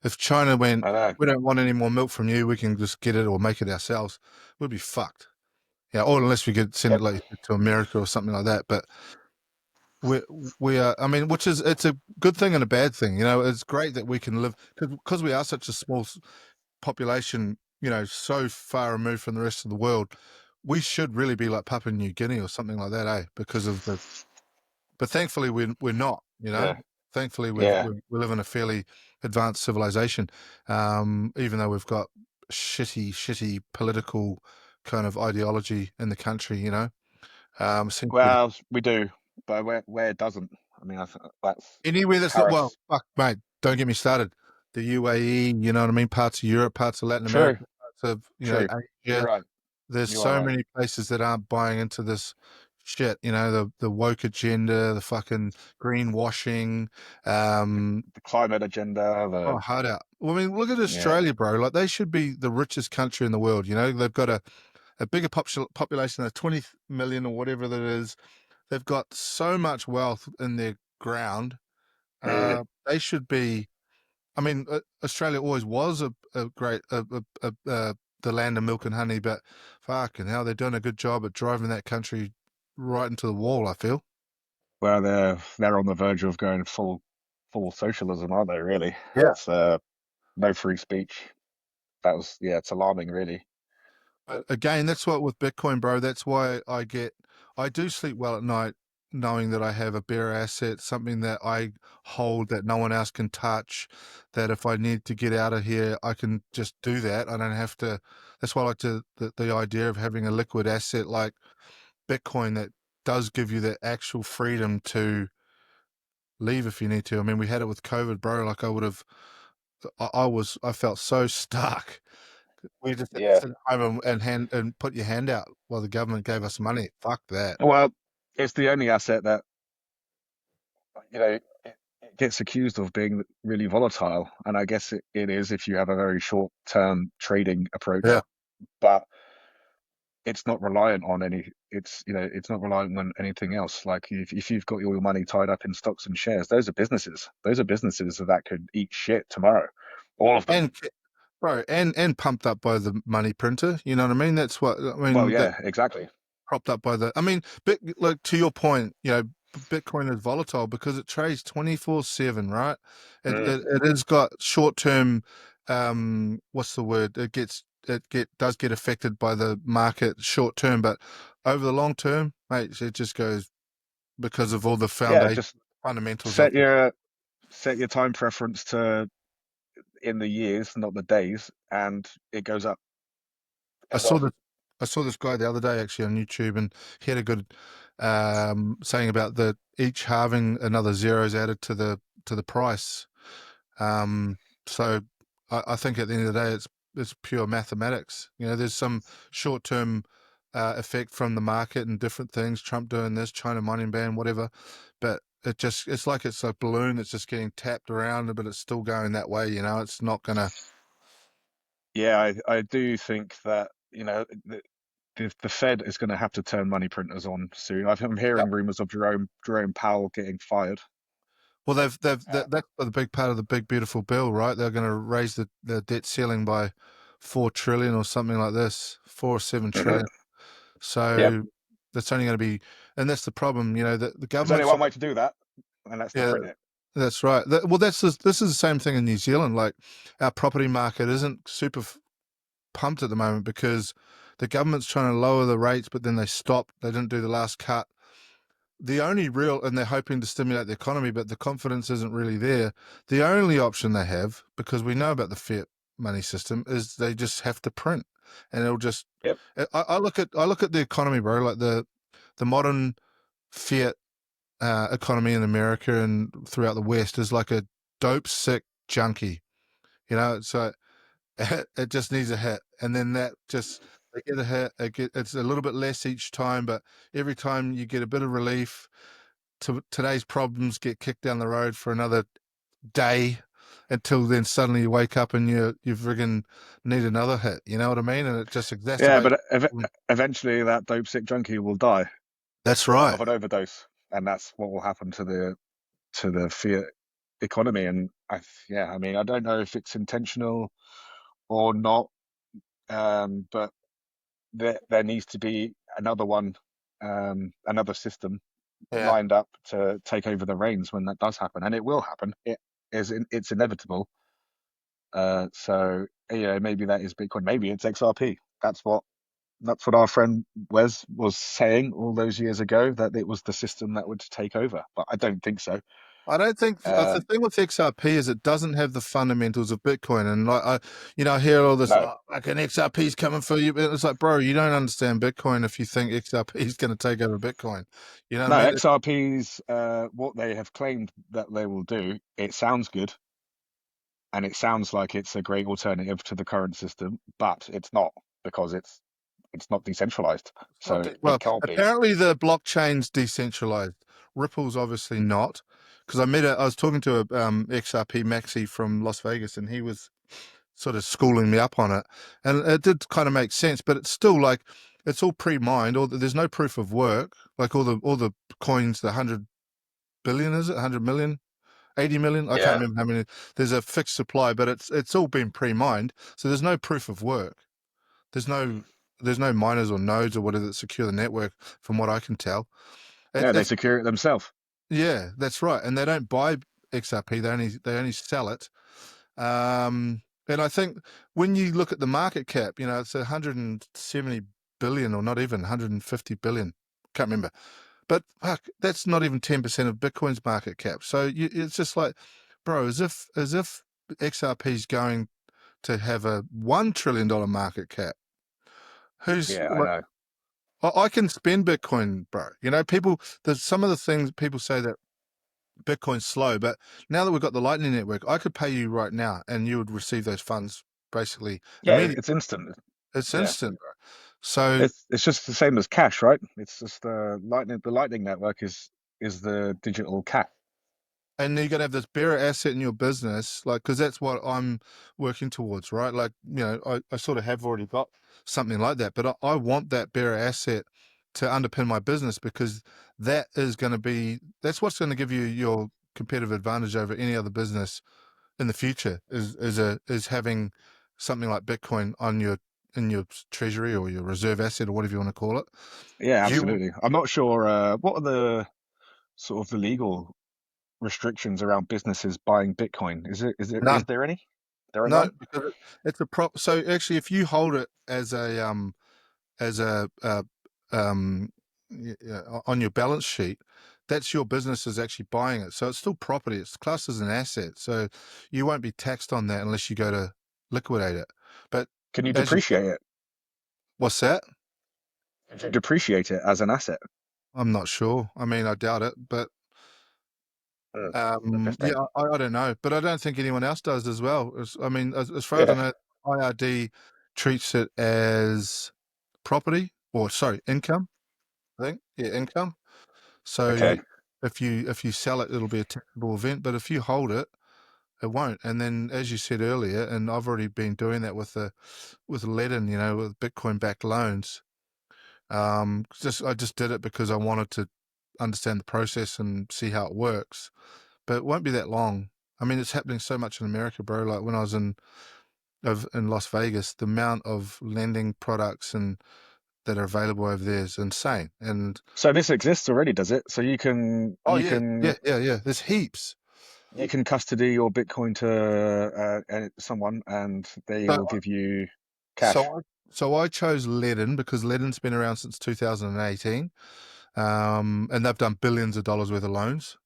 S2: If China went,
S1: I know.
S2: we don't want any more milk from you, we can just get it or make it ourselves, we'd be fucked. Yeah, or unless we could send it
S1: Yep.
S2: like to America or something like that. But we we are. I mean, which is it's a good thing and a bad thing. You know, it's great that we can live because we are such a small population. You know, so far removed from the rest of the world. We should really be like Papua New Guinea or something like that, eh? Because of the. But thankfully, we're not. You know,
S1: Yeah,
S2: thankfully
S1: yeah.
S2: we live in a fairly advanced civilization, even though we've got shitty political kind of ideology in the country. You know, seems to be
S1: Well, we do, but where it doesn't. I mean, that's
S2: anywhere that's not well,
S1: tariffs.
S2: fuck, mate. Don't get me started. The UAE, you know what I mean? Parts of Europe, parts of Latin
S1: True,
S2: America, parts of
S1: true. You're
S2: Asia.
S1: right.
S2: There's
S1: You are
S2: so
S1: right.
S2: many places that aren't buying into this shit. You know, the woke agenda, the fucking greenwashing.
S1: The climate agenda,
S2: Oh,
S1: the
S2: hard out. Well, I mean, look at
S1: yeah,
S2: Australia, bro. Like they should be the richest country in the world. You know, they've got a bigger population of 20 million or whatever that is. They've got so much wealth in their ground. They should be. I mean, Australia always was a great the land of milk and honey, but fucking hell, they're doing a good job at driving that country right into the wall. I feel.
S1: well, they're on the verge of going full socialism, aren't they? Really,
S2: Yeah.
S1: it's no free speech. Yeah, it's alarming, really.
S2: But again, that's what with Bitcoin, bro. That's why I do sleep well at night. knowing that I have a better asset, something that I hold that no one else can touch, that if I need to get out of here, I can just do that. I don't have to. That's why I like the idea of having a liquid asset like Bitcoin that does give you that actual freedom to leave if you need to. I mean, we had it with COVID, bro. Like I would have, I felt so stuck. We just had to
S1: Yeah.
S2: sit at home and put your hand out while the government gave us money. Fuck that.
S1: Well, it's the only asset that, it gets accused of being really volatile, and I guess it is if you have a very short-term trading
S2: Yeah.
S1: approach. But it's not reliant on it's not reliant on anything else. Like if you've got all your money tied up in stocks and shares, those are businesses that could eat shit tomorrow, all of them.
S2: And bro, and pumped up by the money printer. You know what I mean? That's what I
S1: Well,
S2: mean. That
S1: yeah, exactly.
S2: propped up by the. I mean, like to your point, Bitcoin is volatile because it trades 24/7, right? It
S1: Mm.
S2: it, it has got short term. What's the word? Does get affected by the market short term, but over the long term, mate, it just goes because of all the
S1: Yeah,
S2: foundation
S1: just
S2: fundamentals of
S1: set your set your time preference to in the years, not the days, and it goes up
S2: I
S1: as
S2: saw
S1: often.
S2: this. I saw this guy the other day actually on YouTube, and he had a good saying about the each halving another zeros added to the price. Um, so I think at the end of the day, it's pure mathematics. There's some short term effect from the market and different things. Trump doing this, China mining ban, whatever. But it's like it's a balloon that's just getting tapped around, but it's still going that way. It's not gonna.
S1: Yeah, I do think that the Fed is going to have to turn money printers on soon. I'm hearing rumors of Jerome Powell getting fired.
S2: Well,
S1: Uh,
S2: that's the big part of the big beautiful bill, right? They're going to raise the debt ceiling by 4 trillion or something like this, 4 or 7 trillion.
S1: yep.
S2: So that's only going to be, and that's the problem. The
S1: There's only
S2: government's
S1: one way to do that, and that's to
S2: yeah,
S1: print it.
S2: that's right. Well, this is the same thing in New Zealand. Like our property market isn't super pumped at the moment because the government's trying to lower the rates, but then they stopped. They didn't do the last cut. The only real, and they're hoping to stimulate the economy, but the confidence isn't really there. The only option they have, because we know about the fiat money system, is they just have to print, and it'll just.
S1: Yep.
S2: I look at the economy, bro. Like the modern fiat economy in America and throughout the West is like a dope sick junkie. So it just needs a hit, and then that just they get a hit. It's a little bit less each time, but every time you get a bit of relief today's problems get kicked down the road for another day until then suddenly you wake up and you friggin' need another hit. You know what I mean? And it just
S1: Yeah,
S2: exacerbates.
S1: but eventually that dope sick junkie will die
S2: That's right.
S1: of an overdose, and that's what will happen to the fiat economy. And yeah, I mean, I don't know if it's intentional or not, but there needs to be another one, another system
S2: Yeah.
S1: lined up to take over the reins when that does happen, and it will happen. It's inevitable. So yeah, maybe that is Bitcoin. Maybe it's XRP. That's what our friend Wes was saying all those years ago, that it was the system that would take over. But I don't think so.
S2: I don't think
S1: Uh,
S2: the thing with XRP is it doesn't have the fundamentals of Bitcoin, and like I hear all this
S1: no,
S2: like an XRP's coming for you, but it's like, bro, you don't understand Bitcoin if you think XRP is going to take over Bitcoin. You know what
S1: no,
S2: I mean?
S1: XRP's what they have claimed that they will do. It sounds good, and it sounds like it's a great alternative to the current system, but it's not, because it's not decentralized,
S2: It's not
S1: so
S2: well,
S1: it can't be.
S2: apparently the blockchain's decentralized. Ripple's obviously not, because I was talking to a XRP Maxi from Las Vegas, and he was sort of schooling me up on it, and it did kind of make sense, but it's still like it's all pre-mined, or there's no proof of work. Like all the coins, the 100 billion, is it 100 million, 80 million? I can't
S1: Yeah.
S2: remember how many. There's a fixed supply, but it's all been pre-mined, so there's no proof of work. There's no there's no miners or nodes or whatever that secure the network, from what I can tell.
S1: Yeah, they
S2: It's
S1: secure it themselves.
S2: yeah, that's right. And they don't buy XRP; they only sell it. And I think when you look at the market cap, it's 170 billion, or not even 150 billion. Can't remember. but fuck, that's not even 10% of Bitcoin's market cap. So it's just like, bro, as if XRP is going to have a $1 trillion market cap. Who's
S1: Yeah, I
S2: like,
S1: know.
S2: I can spend Bitcoin, bro. You know, people. There's some of the things people say that Bitcoin's slow, but now that we've got the Lightning Network, I could pay you right now, and you would receive those funds basically
S1: Yeah,
S2: immediately.
S1: it's instant.
S2: It's
S1: Yeah.
S2: instant, bro. So,
S1: It's just the same as cash, right? It's just the Lightning Network is the digital cash.
S2: and you're gonna have this bearer asset in your business, like, because that's what I'm working towards, right? Like, I sort of have already got something like that, but I want that bearer asset to underpin my business, because that's what's going to give you your competitive advantage over any other business in the future, is having something like Bitcoin on your in your treasury, or your reserve asset, or whatever you want to call it.
S1: Yeah,
S2: You
S1: absolutely. I'm not sure what are the sort of the legal restrictions around businesses buying Bitcoin. Is
S2: none.
S1: there any? There are
S2: No,
S1: none?
S2: because it's a prop. So actually, if you hold it as a on your balance sheet, that's your business is actually buying it. So it's still property. It's classed as an asset. So you won't be taxed on that unless you go to liquidate it. But
S1: Can you
S2: as you said,
S1: depreciate it?
S2: what's that?
S1: Could you depreciate it as an asset?
S2: I'm not sure. I mean, I doubt it, but
S1: Hmm,
S2: yeah,
S1: interesting.
S2: I don't know, but I don't think anyone else does as well. I mean, as far as I
S1: Yeah.
S2: know, IRD treats it as property, or sorry, income. I think, yeah, income. So
S1: Okay.
S2: if you sell it, it'll be a taxable event, but if you hold it, it won't. And then, as you said earlier, and I've already been doing that with Ledin, with Bitcoin backed loans. I just did it because I wanted to understand the process and see how it works, but it won't be that long. I mean, it's happening so much in America, bro. Like when I was in Las Vegas, the amount of lending products and that are available over there is insane. And
S1: So this exists already, does it? So you can
S2: oh
S1: you
S2: yeah,
S1: can
S2: yeah, yeah, yeah. There's heaps.
S1: you can custody your Bitcoin to someone, and they
S2: So
S1: will give you cash.
S2: so I so I chose Ledin because Ledin's been around since 2018, and they've done billions of dollars worth of loans.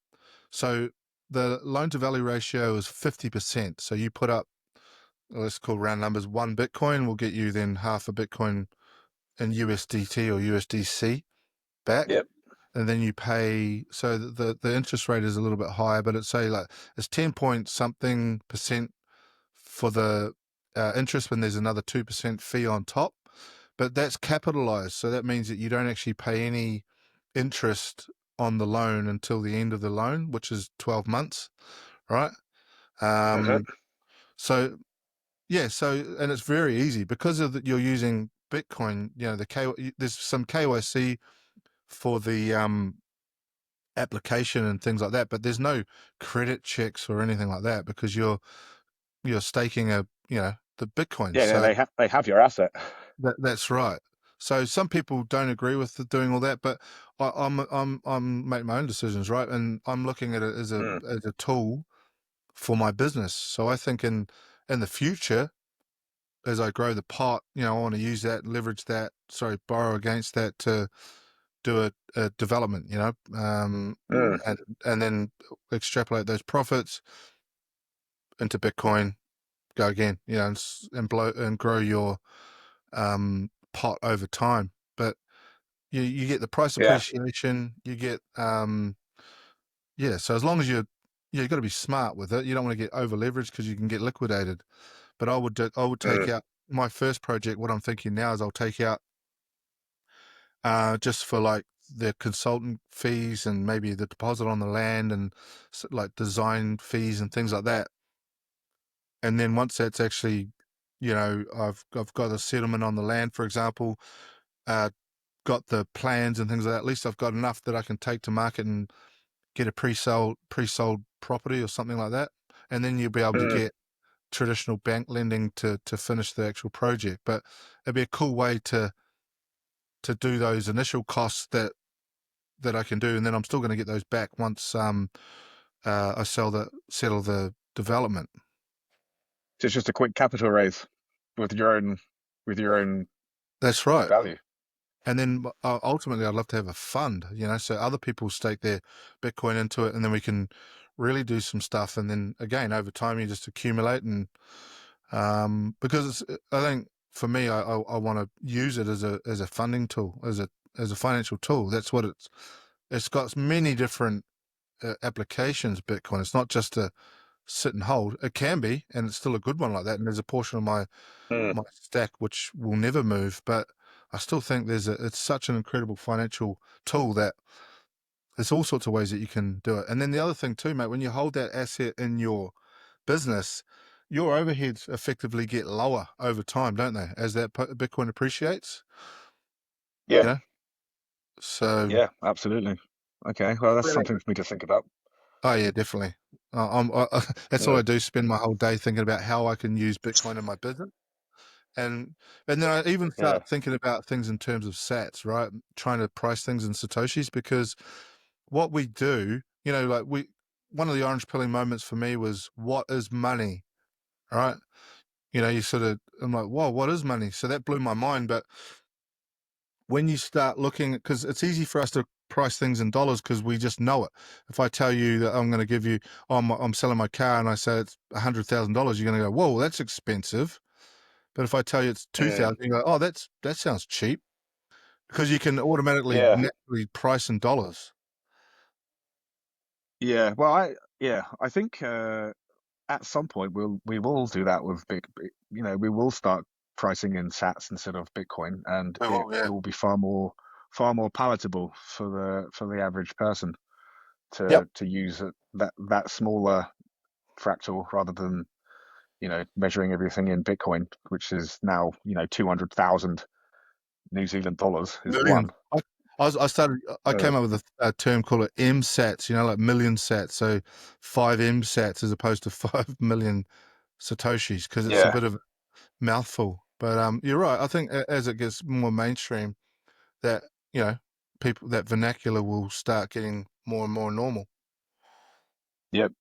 S2: So the loan to value ratio is 50%. So you put up, let's call round numbers, one Bitcoin will get you then half a Bitcoin in USDT or USDC back.
S1: Yep.
S2: And then you pay, so the interest rate is a little bit higher, but it's 10 point something percent for the interest, when there's another 2% fee on top. But that's capitalized. So that means that you don't actually pay any interest on the loan until the end of the loan, which is 12 months, right?
S1: Uh-huh.
S2: Um, so, yeah, and it's very easy because you're using Bitcoin, there's some KYC for the application and things like that, but there's no credit checks or anything like that, because you're staking the Bitcoin.
S1: Yeah, yeah,
S2: So
S1: they have your asset.
S2: that's right. So some people don't agree with doing all that, but I'm making my own decisions, right? And I'm looking at it as a
S1: Mm.
S2: as a tool for my business. So I think in the future, as I grow the pot, I want to use that, leverage that, sorry, borrow against that to do a development,
S1: Mm.
S2: and then extrapolate those profits into Bitcoin, go again, and blow and grow your pot over time. But you get the price
S1: Yeah.
S2: appreciation, you get yeah. So as long as you've got to be smart with it. You don't want to get over leveraged because you can get liquidated. But I would take
S1: Mm.
S2: out my first project. What I'm thinking now is I'll take out just for like the consultant fees and maybe the deposit on the land and like design fees and things like that. And then once that's actually, I've got a settlement on the land, for example, uh, got the plans and things like that. At least I've got enough that I can take to market and get a pre-sold property or something like that. And then you'll be able to
S1: Mm.
S2: get traditional bank lending to finish the actual project. But it'd be a cool way to do those initial costs that I can do, and then I'm still going to get those back once I settle the development.
S1: So it's just a quick capital raise with your own with your own
S2: That's right.
S1: value.
S2: And then ultimately, I'd love to have a fund, so other people stake their Bitcoin into it, and then we can really do some stuff. And then again, over time, you just accumulate, and because I think for me, I want to use it as a funding tool, as a financial tool. That's what it's got many different applications. Bitcoin. It's not just a sit and hold. It can be, and it's still a good one like that. And there's a portion of
S1: Mm.
S2: my stack which will never move, but I still think it's such an incredible financial tool that there's all sorts of ways that you can do it. And then the other thing too, mate, when you hold that asset in your business, your overheads effectively get lower over time, don't they? As that Bitcoin appreciates, you
S1: Yeah,
S2: know. So,
S1: yeah, absolutely. Okay, well, that's something for me to think about.
S2: oh yeah, definitely. That's all
S1: Yeah,
S2: I do. Spend my whole day thinking about how I can use Bitcoin in my business. And then I even
S1: yeah,
S2: start thinking about things in terms of sats, right? Trying to price things in satoshis, because what we do, like one of the orange pilling moments for me was, what is money, right? You sort of, I'm like, whoa, what is money? So that blew my mind. But when you start looking, because it's easy for us to price things in dollars because we just know it. If I tell you that I'm going to give you, oh, I'm selling my car, and I say it's $100,000, you're going to go, whoa, that's expensive. But if I tell you it's
S1: mm,
S2: 2,000, you go, oh, that sounds cheap, because you can automatically
S1: yeah,
S2: naturally price in dollars.
S1: yeah. Well, I think at some point we will do that with we will start pricing in Sats instead of Bitcoin, and
S2: Oh,
S1: it
S2: yeah.
S1: will be far more palatable for the average person
S2: Yep.
S1: to use that smaller fractal rather than measuring everything in Bitcoin, which is now 200,000 New Zealand dollars is
S2: Millions.
S1: one.
S2: I
S1: Uh,
S2: came up with a term called it M sats, like million sats. So 5 M sats as opposed to 5 million Satoshis, because it's a
S1: yeah,
S2: bit of a mouthful. But you're right. I think as it gets more mainstream, that, you know, that vernacular will start getting more and more normal.
S1: yep.